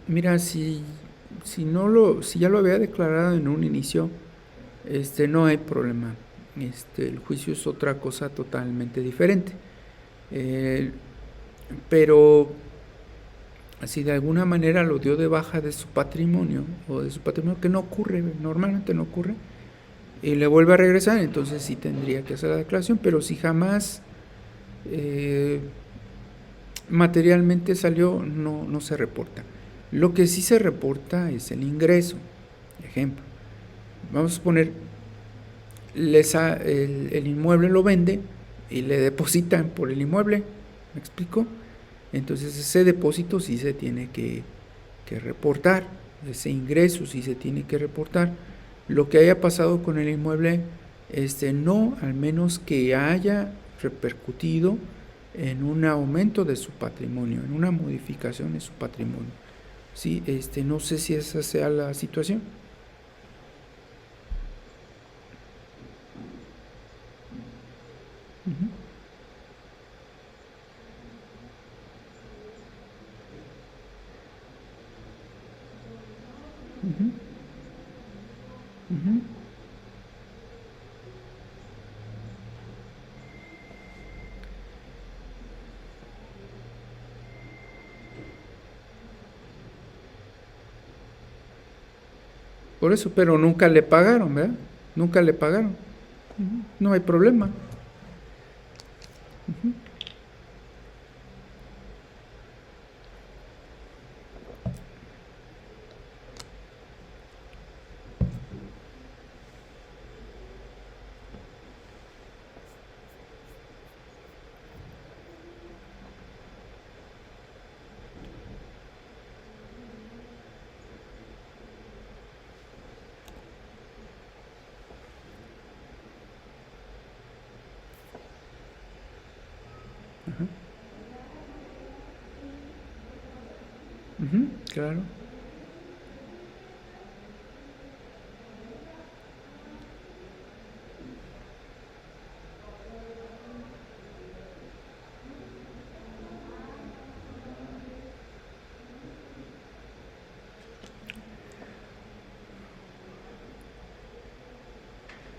Mira, si ya lo había declarado en un inicio, no hay problema. El juicio es otra cosa totalmente diferente. Pero si de alguna manera lo dio de baja de su patrimonio, o de su patrimonio, que no ocurre, normalmente no ocurre, y le vuelve a regresar, entonces sí tendría que hacer la declaración. Pero si jamás materialmente salió, no se reporta. Lo que sí se reporta es el ingreso. Ejemplo, vamos a suponer, el inmueble lo vende y le depositan por el inmueble, ¿me explico? Entonces ese depósito sí se tiene que reportar, ese ingreso sí se tiene que reportar. Lo que haya pasado con el inmueble, no, al menos que haya repercutido en un aumento de su patrimonio, en una modificación de su patrimonio. Sí, no sé si esa sea la situación. Uh-huh. Uh-huh. Uh-huh. Por eso, pero nunca le pagaron, ¿verdad? Nunca le pagaron. Uh-huh. No hay problema. Uh-huh. Uh-huh. Uh-huh. Claro.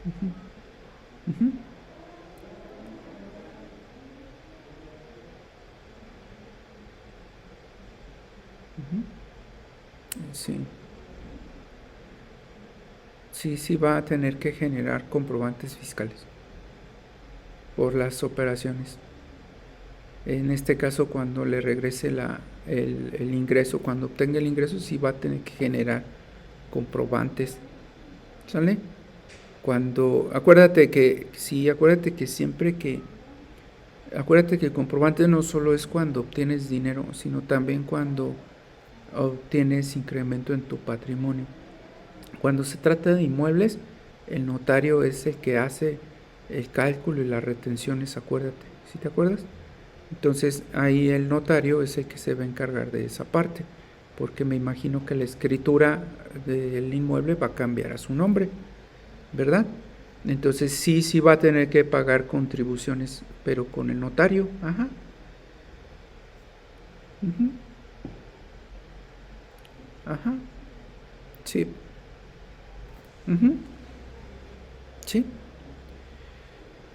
Uh-huh. Uh-huh. Uh-huh. Sí. Sí va a tener que generar comprobantes fiscales por las operaciones. En este caso, cuando le regrese el ingreso, cuando obtenga el ingreso, sí va a tener que generar comprobantes. ¿Sale? Acuérdate que el comprobante no solo es cuando obtienes dinero, sino también cuando obtienes incremento en tu patrimonio. Cuando se trata de inmuebles, el notario es el que hace el cálculo y las retenciones, acuérdate. ¿Sí te acuerdas? Entonces ahí el notario es el que se va a encargar de esa parte, porque me imagino que la escritura del inmueble va a cambiar a su nombre, ¿verdad? Entonces sí va a tener que pagar contribuciones, pero con el notario. Ajá. Uh-huh. Ajá. Sí. Uh-huh. Sí.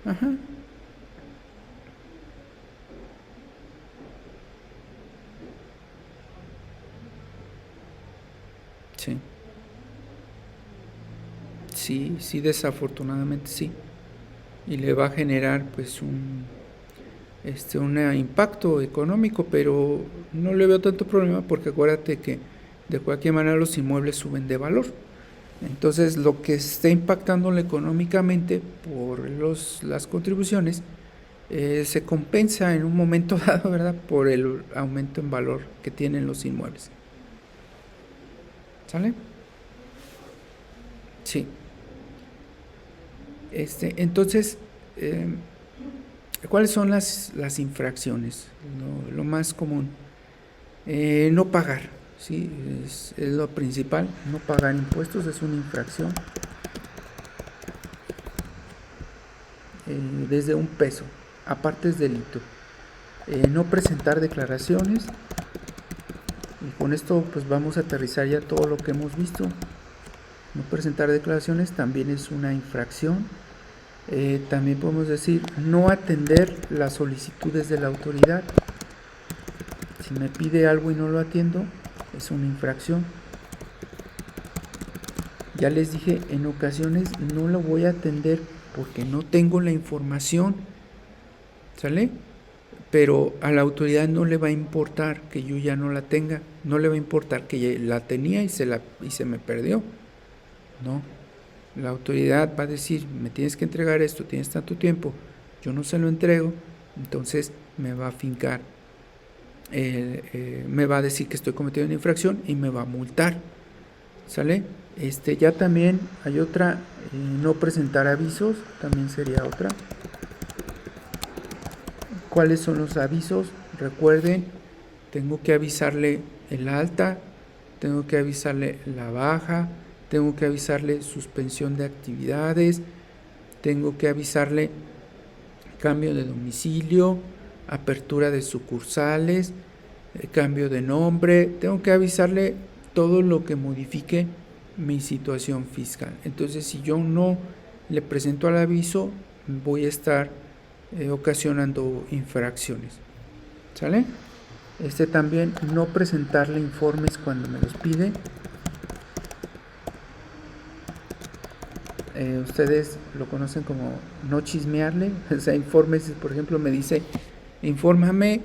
Ajá. Sí. Sí, desafortunadamente sí. Y le va a generar pues un impacto económico, pero no le veo tanto problema, porque acuérdate que de cualquier manera los inmuebles suben de valor. Entonces lo que está impactándole económicamente por las contribuciones se compensa en un momento dado, ¿verdad?, por el aumento en valor que tienen los inmuebles. ¿Sale? Sí. Entonces, ¿cuáles son las infracciones? Lo más común. No pagar, ¿sí? Es lo principal. No pagar impuestos es una infracción. Desde $1, aparte es delito. No presentar declaraciones. Y con esto pues vamos a aterrizar ya todo lo que hemos visto. No presentar declaraciones también es una infracción. También podemos decir no atender las solicitudes de la autoridad. Si me pide algo y no lo atiendo, es una infracción. Ya les dije, en ocasiones no lo voy a atender porque no tengo la información, ¿sale? Pero a la autoridad no le va a importar que yo ya no la tenga, no le va a importar que ya la tenía y se me perdió. No, la autoridad va a decir, me tienes que entregar esto, tienes tanto tiempo, yo no se lo entrego, entonces me va a fincar, me va a decir que estoy cometiendo una infracción y me va a multar, ¿sale? Ya también hay otra, no presentar avisos, también sería otra. ¿Cuáles son los avisos? Recuerden, tengo que avisarle el alta, tengo que avisarle la baja, tengo que avisarle suspensión de actividades, tengo que avisarle cambio de domicilio, apertura de sucursales, cambio de nombre, tengo que avisarle todo lo que modifique mi situación fiscal. Entonces, si yo no le presento al aviso, voy a estar ocasionando infracciones. ¿Sale? También no presentarle informes cuando me los pide. Ustedes lo conocen como no chismearle. O sea, informes, por ejemplo, me dice, infórmame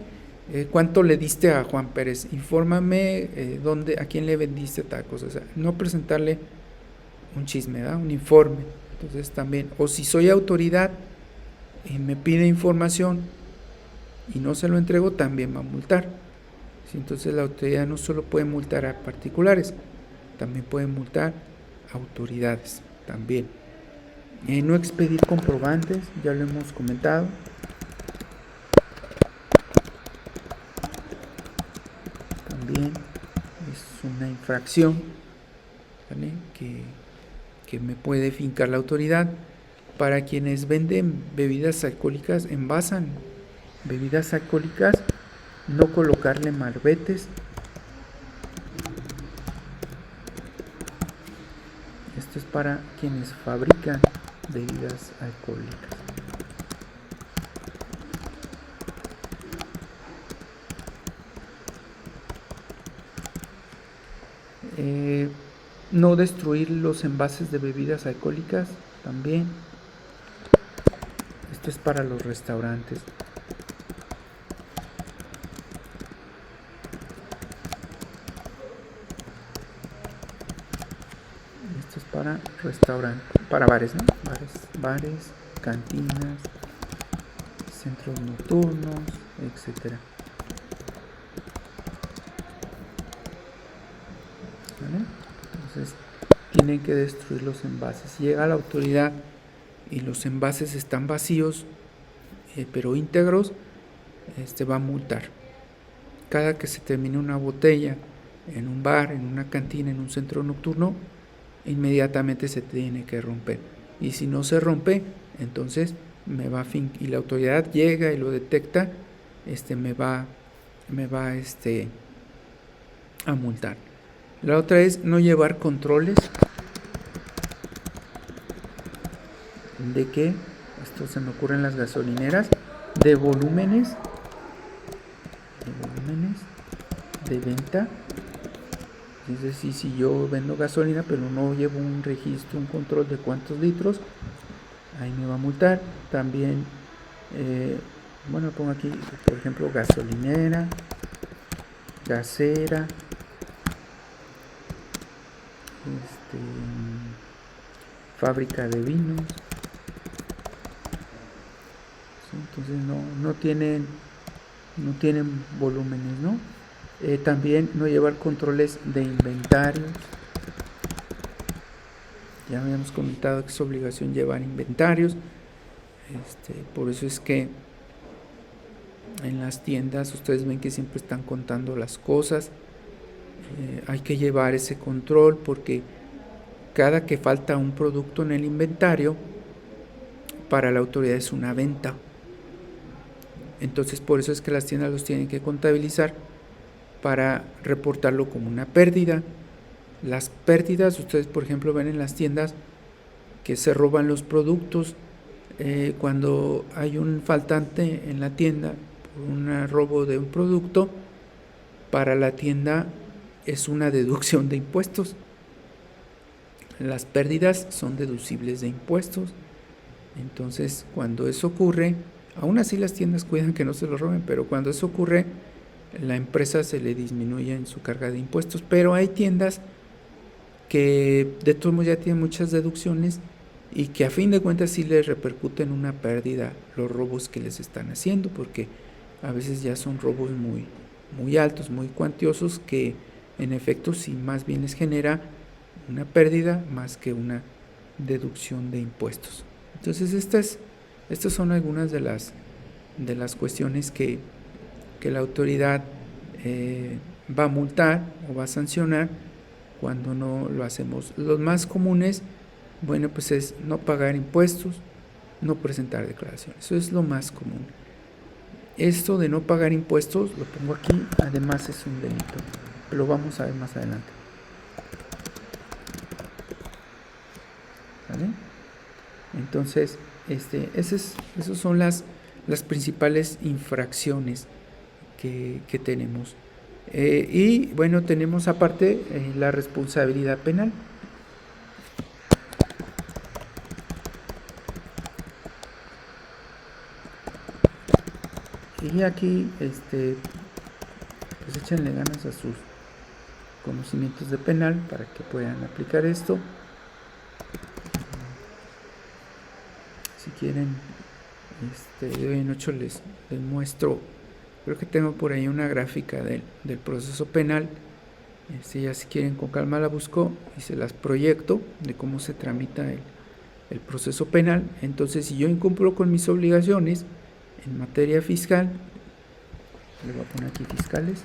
cuánto le diste a Juan Pérez, infórmame a quién le vendiste tal cosa. O sea, no presentarle un chisme, ¿verdad? Un informe. Entonces también, o si soy autoridad y me pide información y no se lo entrego, también va a multar. Entonces la autoridad no solo puede multar a particulares, también puede multar a autoridades también. No expedir comprobantes, ya lo hemos comentado. También es una infracción, ¿vale? que me puede fincar la autoridad. Para quienes venden bebidas alcohólicas, envasan bebidas alcohólicas, no colocarle malbetes. Esto es para quienes fabrican bebidas alcohólicas. No destruir los envases de bebidas alcohólicas también. Esto es para los restaurantes. Esto es para restaurantes, para bares, ¿no? Bares, cantinas, centros nocturnos, etcétera. ¿Vale? Entonces tienen que destruir los envases. Si llega la autoridad y los envases están vacíos, pero íntegros, va a multar. Cada que se termine una botella en un bar, en una cantina, en un centro nocturno, inmediatamente se tiene que romper. Y si no se rompe, entonces y la autoridad llega y lo detecta, me va a multar. La otra es no llevar controles de que, esto se me ocurre en las gasolineras, de volúmenes de venta. Es decir, si yo vendo gasolina pero no llevo un registro, un control de cuántos litros, ahí me va a multar. También, pongo aquí, por ejemplo, gasolinera, gasera, fábrica de vinos. ¿Sí? Entonces no tienen volúmenes, ¿no? También no llevar controles de inventarios. Ya habíamos comentado que es obligación llevar inventarios. Por eso es que en las tiendas ustedes ven que siempre están contando las cosas. Hay que llevar ese control porque cada que falta un producto en el inventario, para la autoridad es una venta. Entonces por eso es que las tiendas los tienen que contabilizar para reportarlo como una pérdida. Las pérdidas, ustedes por ejemplo ven en las tiendas que se roban los productos. Cuando hay un faltante en la tienda por un robo de un producto, para la tienda es una deducción de impuestos. Las pérdidas son deducibles de impuestos. Entonces, cuando eso ocurre, aún así las tiendas cuidan que no se lo roben, pero cuando eso ocurre, la empresa se le disminuye en su carga de impuestos. Pero hay tiendas que de todos modos ya tienen muchas deducciones y que a fin de cuentas sí les repercuten una pérdida los robos que les están haciendo, porque a veces ya son robos muy altos, muy cuantiosos, que en efecto sí más bien les genera una pérdida más que una deducción de impuestos. Entonces estas son algunas de las cuestiones que la autoridad va a multar o va a sancionar cuando no lo hacemos. Los más comunes, bueno, pues es no pagar impuestos, no presentar declaraciones. Eso es lo más común. Esto de no pagar impuestos, lo pongo aquí, además es un delito. Lo vamos a ver más adelante. ¿Vale? Entonces, esas son las principales infracciones que tenemos. Y bueno, tenemos aparte la responsabilidad penal. Y aquí, pues échenle ganas a sus conocimientos de penal para que puedan aplicar esto. Si quieren, de hoy en 8 les muestro. Creo que tengo por ahí una gráfica del proceso penal. Ya si quieren con calma la busco y se las proyecto de cómo se tramita el proceso penal. Entonces, si yo incumplo con mis obligaciones en materia fiscal, le voy a poner aquí fiscales,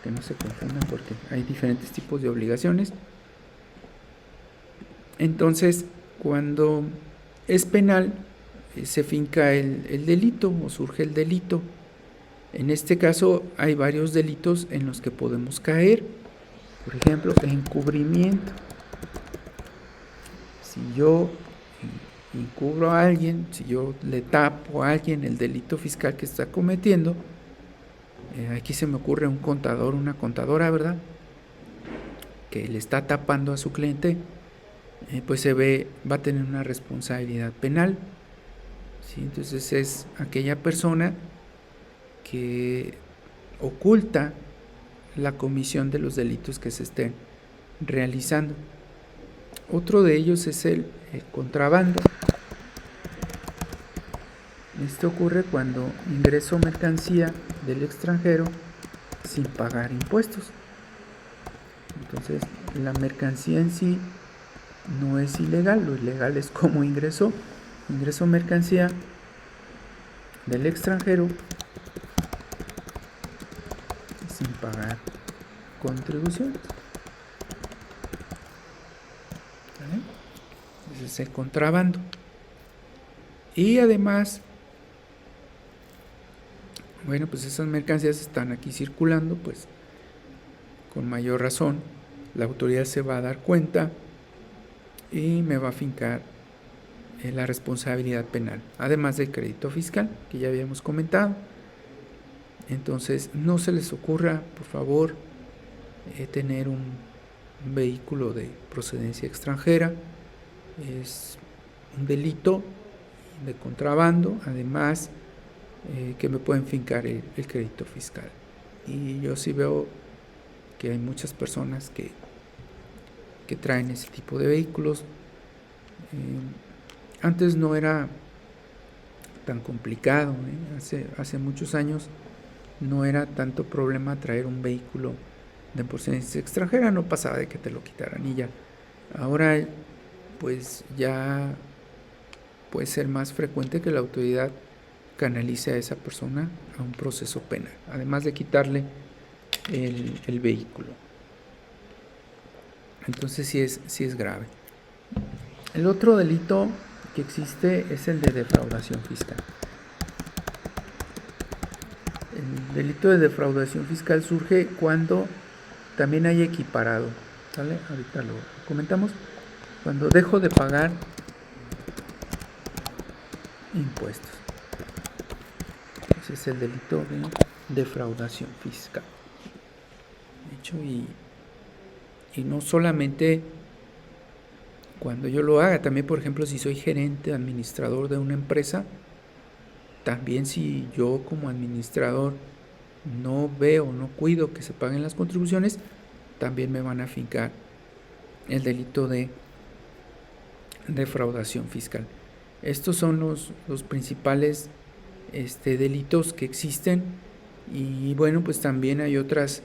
que no se confundan porque hay diferentes tipos de obligaciones. Entonces, cuando es penal, se finca el delito o surge el delito. En este caso hay varios delitos en los que podemos caer. Por ejemplo, encubrimiento. Si yo encubro a alguien, si yo le tapo a alguien el delito fiscal que está cometiendo, aquí se me ocurre un contador, una contadora, ¿verdad?, que le está tapando a su cliente, pues va a tener una responsabilidad penal. ¿Sí? Entonces es aquella persona que oculta la comisión de los delitos que se estén realizando. Otro de ellos es el contrabando. Esto ocurre cuando ingreso mercancía del extranjero sin pagar impuestos. Entonces, la mercancía en sí no es ilegal, lo ilegal es cómo ingresó mercancía del extranjero sin pagar contribución. ¿Vale? Ese es el contrabando. Y además, bueno, pues esas mercancías están aquí circulando, pues con mayor razón la autoridad se va a dar cuenta y me va a fincar la responsabilidad penal, además del crédito fiscal que ya habíamos comentado. Entonces, no se les ocurra, por favor, tener un vehículo de procedencia extranjera. Es un delito de contrabando, además que me pueden fincar el crédito fiscal. Y yo sí veo que hay muchas personas que traen ese tipo de vehículos. Antes no era tan complicado, hace muchos años no era tanto problema traer un vehículo de procedencia extranjera, no pasaba de que te lo quitaran y ya. Ahora pues ya puede ser más frecuente que la autoridad canalice a esa persona a un proceso penal, además de quitarle el vehículo. Entonces sí es grave. El otro delito que existe es el de defraudación fiscal. El delito de defraudación fiscal surge cuando también hay equiparado, ¿sale? Ahorita lo comentamos. Cuando dejo de pagar impuestos. Ese es el delito de defraudación fiscal. De hecho, y no solamente cuando yo lo haga, también, por ejemplo, si soy gerente, administrador de una empresa, también si yo como administrador no veo, no cuido que se paguen las contribuciones, también me van a fincar el delito de defraudación fiscal. Estos son los principales delitos que existen, y bueno, pues también hay otras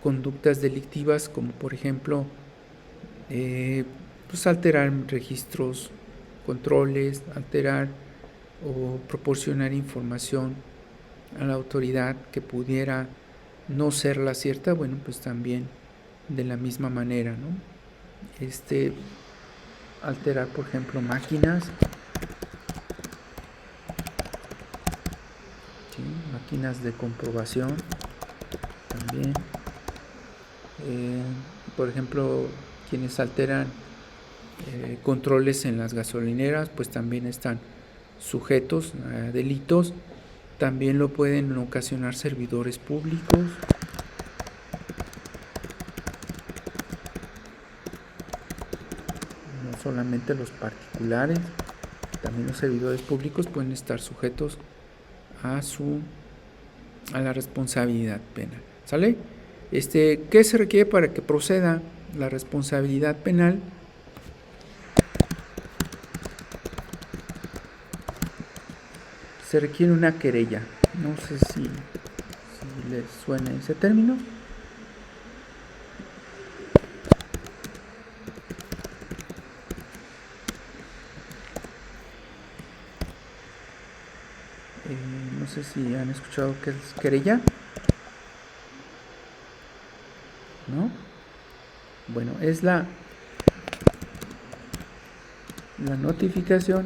conductas delictivas, como por ejemplo pues alterar registros, controles, alterar o proporcionar información a la autoridad que pudiera no ser la cierta. Bueno, pues también de la misma manera, ¿no? Alterar, por ejemplo, máquinas, ¿sí? Máquinas de comprobación también. Por ejemplo, quienes alteran controles en las gasolineras, pues también están sujetos a delitos. También lo pueden ocasionar servidores públicos. No solamente los particulares, también los servidores públicos pueden estar sujetos a la responsabilidad penal. ¿Sale? ¿Qué se requiere para que proceda la responsabilidad penal? Se requiere una querella. No sé si les suena ese término. No sé si han escuchado qué es querella. ¿No? Bueno, es la notificación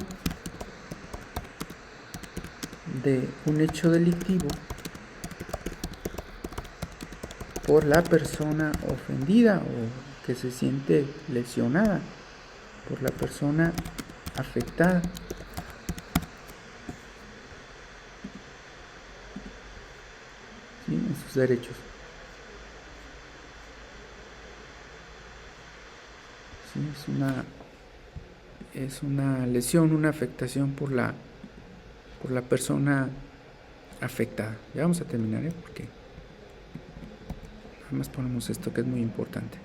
de un hecho delictivo por la persona ofendida o que se siente lesionada, por la persona afectada. ¿Sí? En sus derechos. ¿Sí? Es una lesión, una afectación por la persona afectada. Ya vamos a terminar, porque nada más ponemos esto que es muy importante.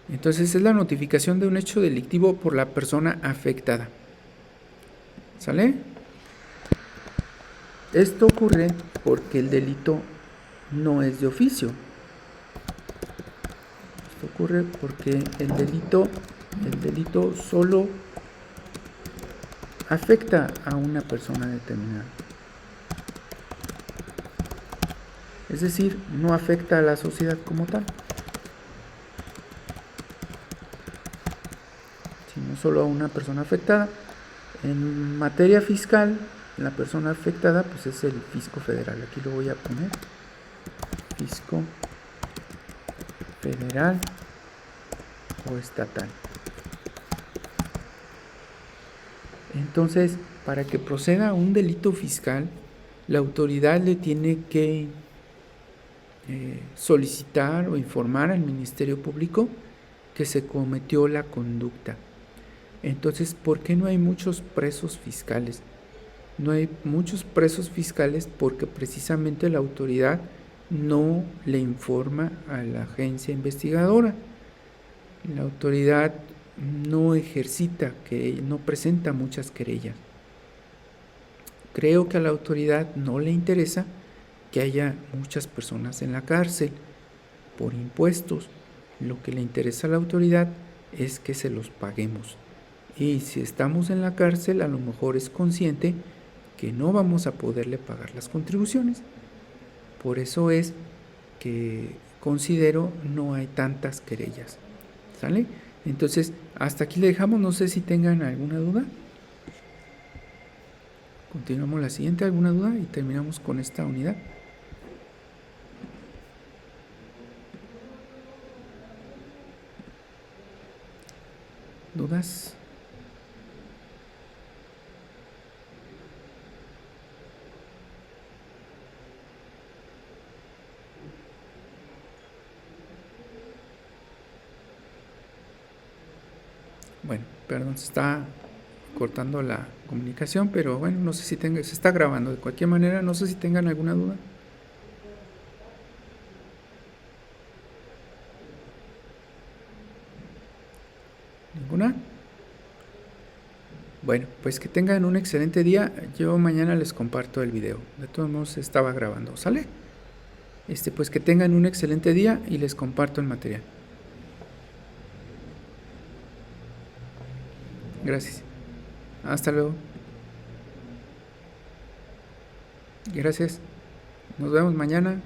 Entonces es la notificación de un hecho delictivo por la persona afectada. ¿Sale? Esto ocurre porque el delito no es de oficio. Esto ocurre porque el delito solo afecta a una persona determinada. Es decir, no afecta a la sociedad como tal, sino solo a una persona afectada. En materia fiscal, la persona afectada pues es el fisco federal. Aquí lo voy a poner. Fisco federal o estatal. Entonces, para que proceda un delito fiscal, la autoridad le tiene que solicitar o informar al Ministerio Público que se cometió la conducta. Entonces, ¿por qué no hay muchos presos fiscales? No hay muchos presos fiscales porque precisamente la autoridad no le informa a la agencia investigadora. La autoridad no ejercita, que no presenta muchas querellas. Creo que a la autoridad no le interesa que haya muchas personas en la cárcel por impuestos. Lo que le interesa a la autoridad es que se los paguemos. Y si estamos en la cárcel, a lo mejor es consciente que no vamos a poderle pagar las contribuciones. Por eso es que considero no hay tantas querellas. ¿Sale? Entonces, hasta aquí le dejamos. No sé si tengan alguna duda Continuamos la siguiente. ¿Alguna duda? Y terminamos con esta unidad. ¿Dudas? Bueno, perdón, se está cortando la comunicación, pero bueno, no sé si se está grabando de cualquier manera, no sé si tengan alguna duda. ¿Ninguna? Bueno, pues que tengan un excelente día. Yo mañana les comparto el video. De todos modos estaba grabando, ¿sale? Pues que tengan un excelente día y les comparto el material. Gracias. Hasta luego. Gracias. Nos vemos mañana.